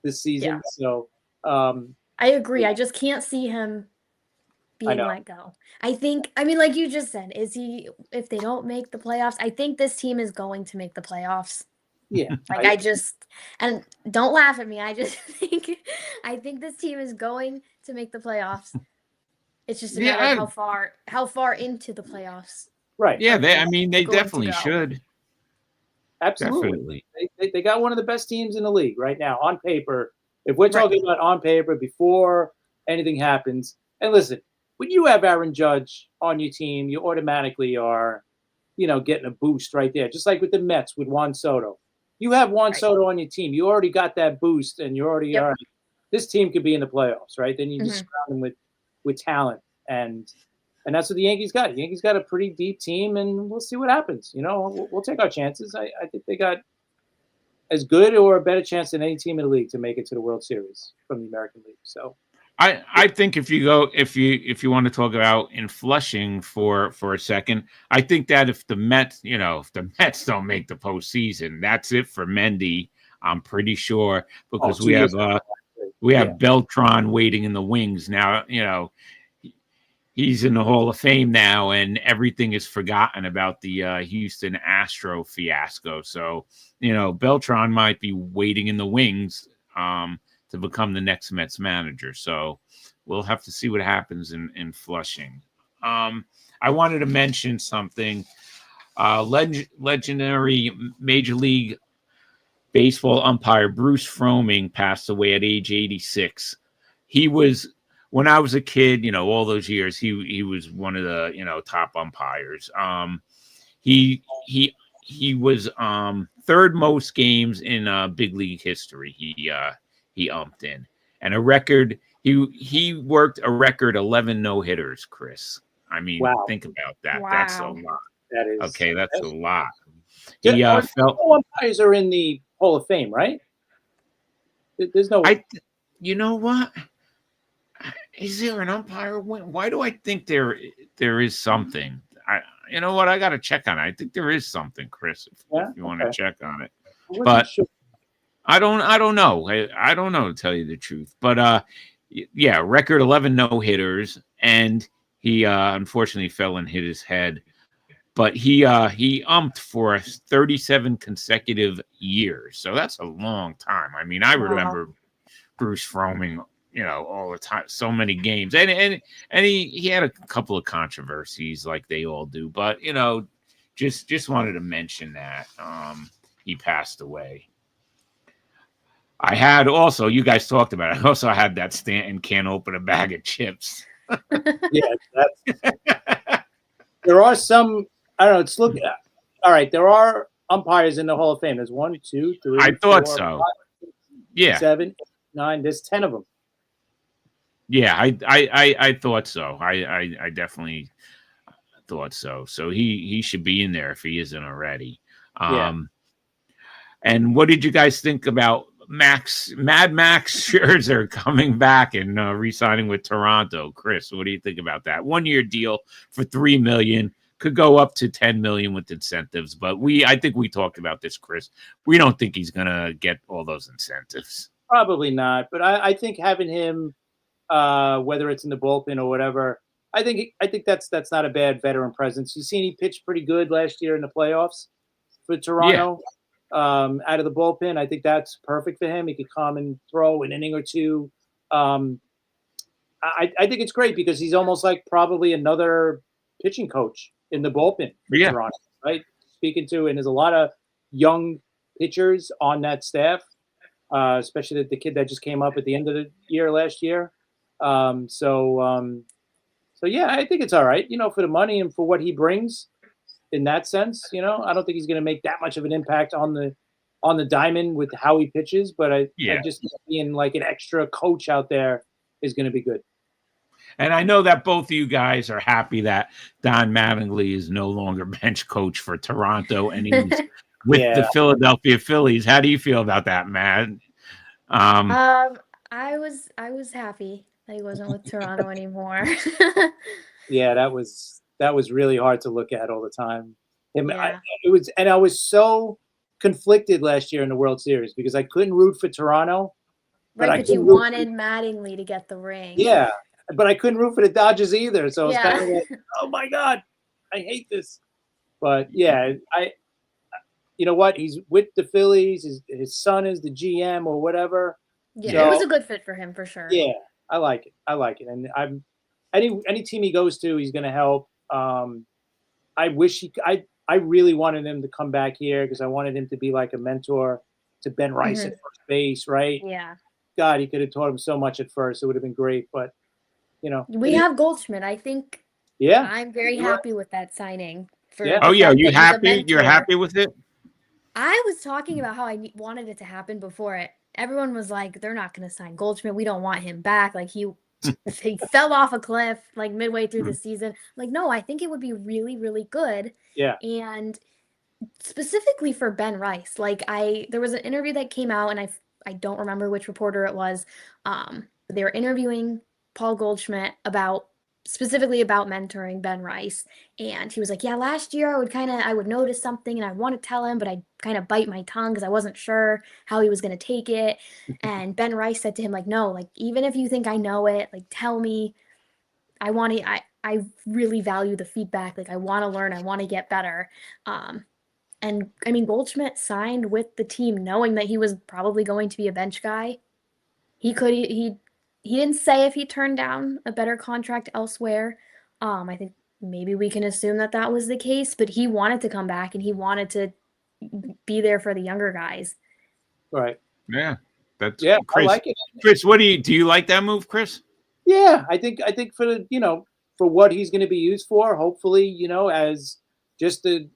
season. Yeah. So I agree. I just can't see him being let go. I mean, like you just said, if they don't make the playoffs, I think this team is going to make the playoffs. Yeah. Like and don't laugh at me. I think this team is going to make the playoffs. It's just a matter of how far into the playoffs. Right. Yeah, they definitely should. Absolutely. They got one of the best teams in the league right now on paper. If we're talking about on paper before anything happens, and listen, when you have Aaron Judge on your team, you automatically are, getting a boost right there. Just like with the Mets with Juan Soto. You have Juan Soto on your team. You already got that boost, and you already are. This team could be in the playoffs, right? Then you just surround them with talent, and that's what the Yankees got. The Yankees got a pretty deep team, and we'll see what happens. We'll take our chances. I think they got as good or a better chance than any team in the league to make it to the World Series from the American League. So. I think if you want to talk about in Flushing for a second, I think that if the Mets don't make the postseason, that's it for Mendy. I'm pretty sure because we have Beltran waiting in the wings now. He's in the Hall of Fame now, and everything is forgotten about the Houston Astro fiasco. So Beltran might be waiting in the wings. To become the next Mets manager. So we'll have to see what happens in Flushing. I wanted to mention something. Legendary Major League Baseball umpire Bruce Froemming passed away at age 86. He was, when I was a kid, all those years, he was one of the, top umpires. He was third most games in big league history. He umped in, and a record. He worked a record 11 no-hitters, Chris. I mean, think about that. Wow. That's a lot. That is okay. That's a lot. He umpires are in the Hall of Fame, right? There's no. You know what? Is there an umpire? Why do I think there is something? You know what? I got to check on it. I think there is something, Chris. If you want to check on it, but. Sure. I don't know. I don't know, to tell you the truth. But record 11 no-hitters, and he unfortunately fell and hit his head. But he umped for 37 consecutive years. So that's a long time. I mean, I remember Bruce Froemming, all the time, so many games. And he had a couple of controversies like they all do. But, just wanted to mention that he passed away. I had also, you guys talked about it, I also had that Stanton can't open a bag of chips. There are some, I don't know, all right, there are umpires in the Hall of Fame. There's 1, 2, 3, I thought so. 5, 6, 7, 8, 9, there's 10 of them. Yeah, I thought so. I definitely thought so. So he should be in there if he isn't already. And what did you guys think about Mad Max Scherzer coming back and re-signing with Toronto? Chris, what do you think about that? 1-year deal for $3 million, could go up to $10 million with incentives, but I think we talked about this, Chris. We don't think he's gonna get all those incentives. Probably not, but I think having him, whether it's in the bullpen or whatever, I think that's not a bad veteran presence. You seen he pitched pretty good last year in the playoffs for Toronto. Yeah. Out of the bullpen, I think that's perfect for him. He could come and throw an inning or two. I think it's great because he's almost like probably another pitching coach in the bullpen for Toronto, right? Speaking to, and there's a lot of young pitchers on that staff, especially the kid that just came up at the end of the year last year. So yeah, I think it's all right, for the money and for what he brings. In that sense, I don't think he's going to make that much of an impact on the diamond with how he pitches, but I just being like an extra coach out there is going to be good. And I know that both of you guys are happy that Don Mattingly is no longer bench coach for Toronto and he's with the Philadelphia Phillies. How do you feel about that, Matt? I was happy that he wasn't with Toronto anymore. Yeah, that was really hard to look at all the time. Yeah. I was so conflicted last year in the World Series because I couldn't root for Toronto, but Right, I but you couldn't root for, wanted Mattingly to get the ring. yeah, but I couldn't root for the Dodgers either. So I was kind Yeah. of like, oh my God, I hate this. But yeah, you know what? He's with the Phillies. His son is the GM or whatever. Yeah, it Yeah. was So a good fit for him for sure. yeah, I like it. I like it, and I'm any team he goes to, he's going to help. I wish I really wanted him to come back here because I wanted him to be like a mentor to Ben Rice at first base, right? Yeah. God, he could have taught him so much at first. It would have been great, but We have Goldschmidt. I think yeah, I'm very you're right. happy with that signing for Yeah. the Oh yeah, fact you that he's a happy? You're mentor. happy with it? I was talking about how I wanted it to happen before it. Everyone was like, they're not going to sign Goldschmidt. We don't want him back. Like he fell off a cliff like midway through the season. Like, no, I think it would be really, really good. Yeah. And specifically for Ben Rice, like there was an interview that came out and I don't remember which reporter it was. But they were interviewing Paul Goldschmidt specifically about mentoring Ben Rice. And he was like, yeah, last year I would notice something and I want to tell him, but I'd kind of bite my tongue because I wasn't sure how he was going to take it. And Ben Rice said to him, like, no, like, even if you think I know it, like, tell me. I really value the feedback. Like, I want to learn. I want to get better. And I mean, Goldschmidt signed with the team knowing that he was probably going to be a bench guy. He didn't say if he turned down a better contract elsewhere. I think maybe we can assume that that was the case, but he wanted to come back and he wanted to be there for the younger guys. Right. Yeah. That's I Chris. like it. Chris, what do you like that move, Chris? Yeah, I think for the for what he's going to be used for, hopefully, as just to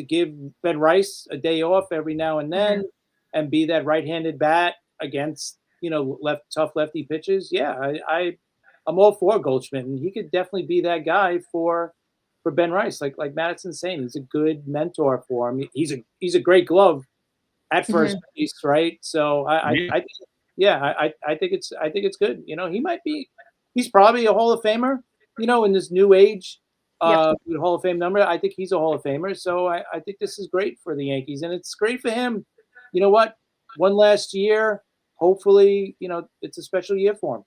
give Ben Rice a day off every now and then and be that right-handed bat against, tough lefty pitches. Yeah, I'm all for Goldschmidt, and he could definitely be that guy for Ben Rice. Like Madison's saying, he's a good mentor for him. He's a great glove at first base, right? So I think it's good. He's probably a Hall of Famer, in this new age with Hall of Fame number. I think he's a Hall of Famer. So I think this is great for the Yankees, and it's great for him. You know what? One last year, hopefully, it's a special year for him.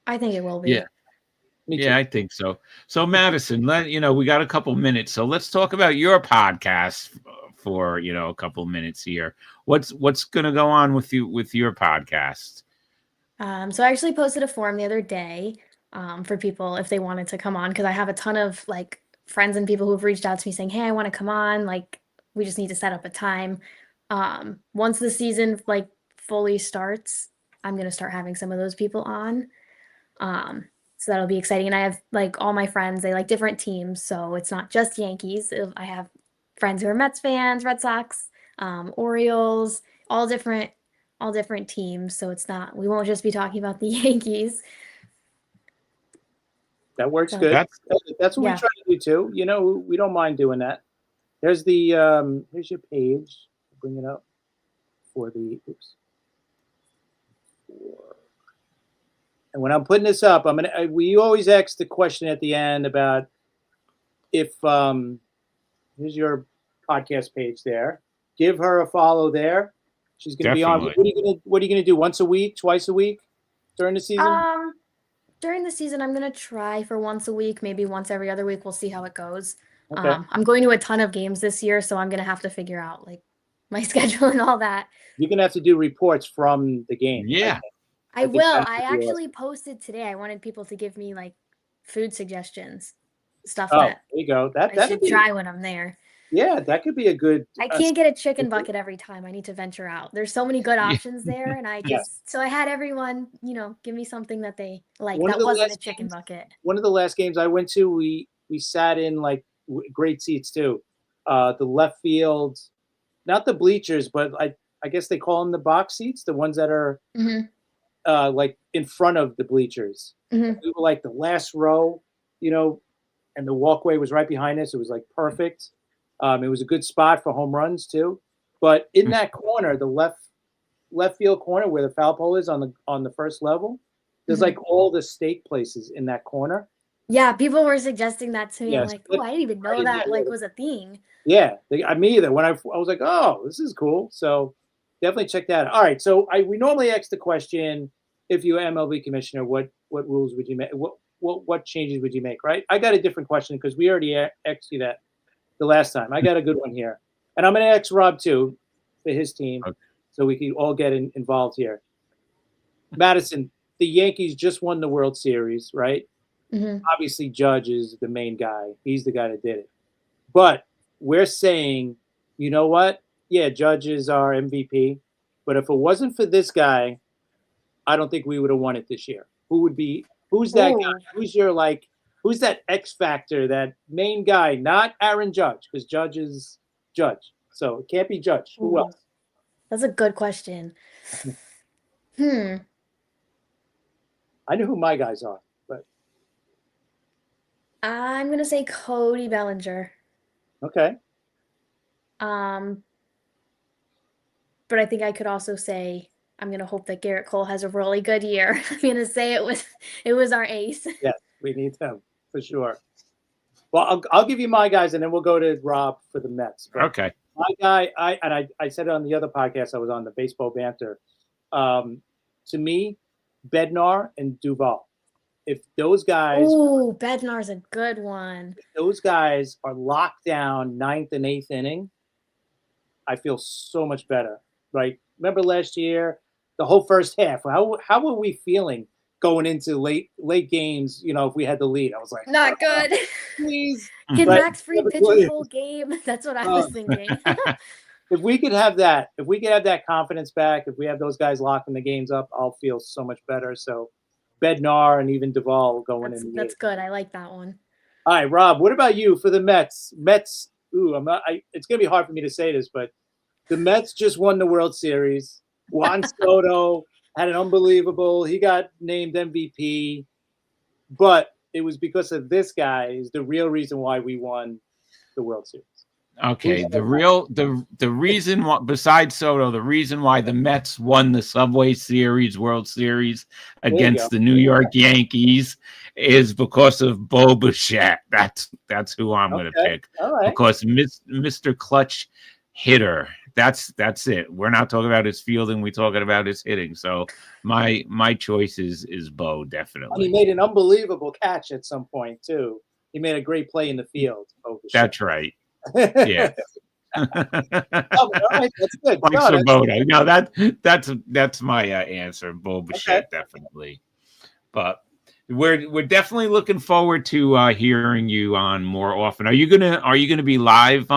I think it will be. Yeah. Yeah, I think so. So Madison, we got a couple minutes. So let's talk about your podcast for, a couple minutes here. What's going to go on with your podcast? So I actually posted a form the other day for people if they wanted to come on, because I have a ton of like friends and people who've reached out to me saying, hey, I want to come on. Like, we just need to set up a time. Once the season like fully starts, I'm going to start having some of those people on. So that'll be exciting. And I have like all my friends, they like different teams. So it's not just Yankees. I have friends who are Mets fans, Red Sox, Orioles, all different teams. So we won't just be talking about the Yankees. That works good. That's what we try to do too. We don't mind doing that. Here's here's your page. Bring it up for the And when I'm putting this up, we always ask the question at the end about if here's your podcast page there. Give her a follow there. She's going to be on. What are you gonna do? Once a week, twice a week during the season? During the season, I'm going to try for once a week, maybe once every other week. We'll see how it goes. Okay. I'm going to a ton of games this year, so I'm going to have to figure out like my schedule and all that. You're going to have to do reports from the game. Yeah. I will. I actually posted today. I wanted people to give me like food suggestions, stuff that there you go. I should try when I'm there. Yeah, that could be a good. I can't get a chicken bucket every time. I need to venture out. There's so many good options there, and so I had everyone, give me something that they like. That wasn't a chicken bucket. One of the last games I went to, we sat in like great seats too. The left field, not the bleachers, but I guess they call them the box seats, the ones that are like in front of the bleachers. We were like the last row, and the walkway was right behind us. It was like perfect. It was a good spot for home runs too. But in that corner, the left left field corner where the foul pole is on the first level. There's like all the steak places in that corner. Yeah, people were suggesting that to me. I'm Yes, like, oh, I didn't even know crazy. that like was a thing. Yeah, me either. When I was like, oh, this is cool. So definitely check that out. All right, so we normally ask the question, if you were MLB commissioner, what rules would you make? What changes would you make? Right? I got a different question because we already asked you that the last time. I got a good one here, and I'm going to ask Rob too for his team, so we can all get involved here. Madison, the Yankees just won the World Series, right? Mm-hmm. Obviously, Judge is the main guy. He's the guy that did it. But we're saying, you know what? Yeah, Judge is our MVP. But if it wasn't for this guy, I don't think we would have won it this year. Who's that guy? Who's that X factor, that main guy, not Aaron Judge, because Judge is Judge. So it can't be Judge. Who else? That's a good question. I know who my guys are, but I'm going to say Cody Bellinger. okay. But I think I could also say I'm going to hope that Garrett Cole has a really good year. I'm going to say it was our ace. Yes, we need them for sure. Well, I'll give you my guys, and then we'll go to Rob for the Mets. But okay. My guy, I said it on the other podcast I was on, the Baseball Banter. To me, Bednar and Duvall. If those guys, Bednar's a good one. If those guys are locked down 9th and 8th inning, I feel so much better. Right? Remember last year, the whole first half. How were we feeling going into late games? You know, if we had the lead, I was like, not good. Please, can Max Fried pitch a whole game? That's what I was thinking. If we could have that confidence back, if we have those guys locking the games up, I'll feel so much better. So Bednar and even Duvall going in. That's good. I like that one. All right, Rob, what about you for the Mets? Mets, it's going to be hard for me to say this, but the Mets just won the World Series. Juan Soto had an unbelievable, he got named MVP, but it was because of this guy is the real reason why we won the World Series. Okay, the reason why, besides Soto, the reason why the Mets won the Subway Series, World Series against the New York Yankees is because of Bo Bichette. That's who I'm going to pick. All right. Because Mr. Clutch hitter. That's it. We're not talking about his fielding. We're talking about his hitting. So my choice is Bo, definitely. And he made an unbelievable catch at some point too. He made a great play in the field. That's right. Yeah. All right, that's good. No, that's my answer. Bo Bichette, definitely. But we're definitely looking forward to hearing you on more often. Are you gonna be live,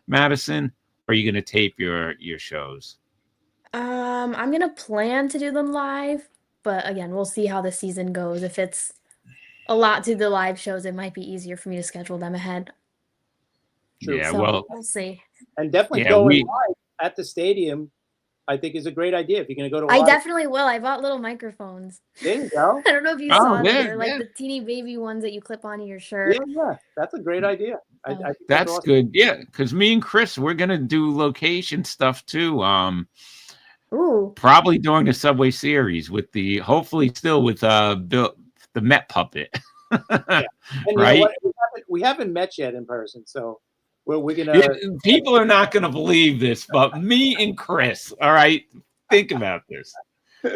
Madison? Or are you gonna tape your shows? I'm gonna plan to do them live, but again, we'll see how the season goes. If it's a lot to the live shows, it might be easier for me to schedule them ahead. True. Yeah, So, well, we'll see. And definitely going live at the stadium, I think is a great idea. If you're going to go to I definitely will. I bought little microphones. There you go. I don't know if you saw them. They're like the teeny baby ones that you clip onto your shirt. Yeah. That's a great idea. I think that's awesome. good. Yeah, because me and Chris, we're going to do location stuff too. Probably during the Subway Series with hopefully still with Bill, the Met puppet. And right? We haven't met yet in person, so we're gonna. People are not gonna believe this, but me and Chris. All right, think about this.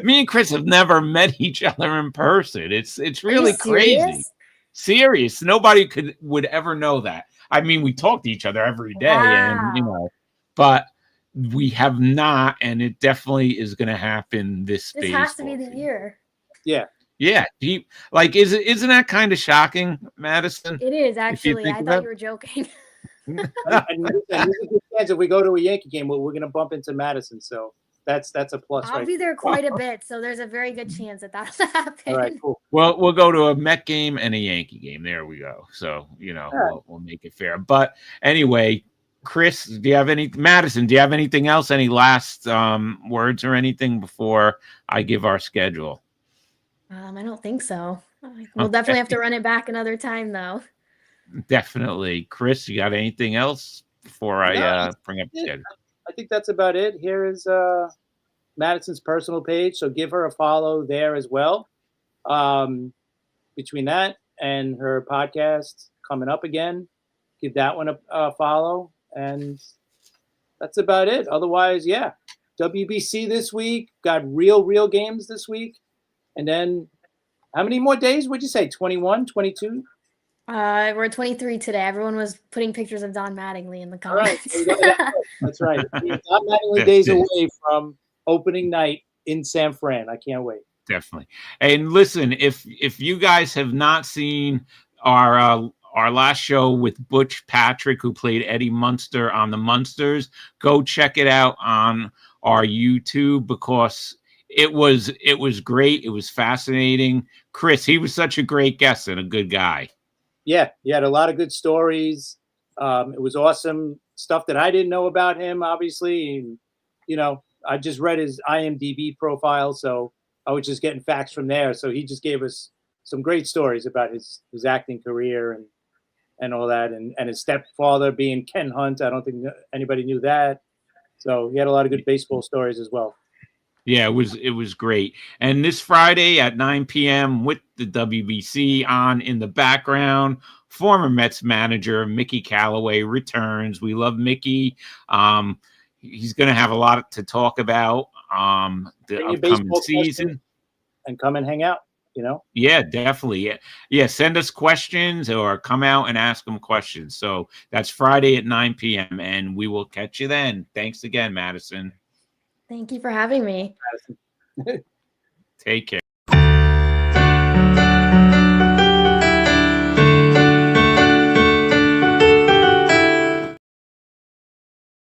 Me and Chris have never met each other in person. It's really crazy. Serious. Nobody would ever know that. I mean, we talk to each other every day, and but we have not, and it definitely is going to happen this has to be the year. Yeah. Yeah. Isn't that kind of shocking, Madison? It is, actually. I thought you were joking. and if we go to a Yankee game, we're going to bump into Madison. So that's a plus. I'll be there quite a bit. So there's a very good chance that'll happen. All right, cool. Well, we'll go to a Met game and a Yankee game. There we go. So, we'll make it fair. But anyway, Chris, Madison, do you have anything else? Any last words or anything before I give our schedule? I don't think so. We'll definitely have to run it back another time, though. Definitely. Chris, you got anything else before I bring up the schedule? I think that's about it. Here is Madison's personal page, so give her a follow there as well. Between that and her podcast coming up again, give that one a follow, and that's about it. Otherwise, yeah, WBC this week, got real games this week, and then how many more days would you say? 21, 22? We're 23 today. Everyone was putting pictures of Don Mattingly in the All right, comments. that's right. Not many days away from opening night in San Fran. I can't wait. Definitely. And listen, if you guys have not seen our last show with Butch Patrick, who played Eddie Munster on the Munsters, go check it out on our YouTube, because it was great. It was fascinating. Chris, he was such a great guest and a good guy. Yeah, he had a lot of good stories. It was awesome stuff that I didn't know about him, obviously. And, you know, I just read his IMDb profile, so I was just getting facts from there. So he just gave us some great stories about his acting career and all that, and his stepfather being Ken Hunt. I don't think anybody knew that. So he had a lot of good baseball stories as well. Yeah, it was great. And this Friday at 9 p.m. with the WBC on in the background, former Mets manager Mickey Callaway returns. We love Mickey. He's going to have a lot to talk about the upcoming season. And come and hang out, you know? Yeah, definitely. Yeah, send us questions or come out and ask them questions. So that's Friday at 9 p.m. and we will catch you then. Thanks again, Madison. Thank you for having me. Madison. Take care.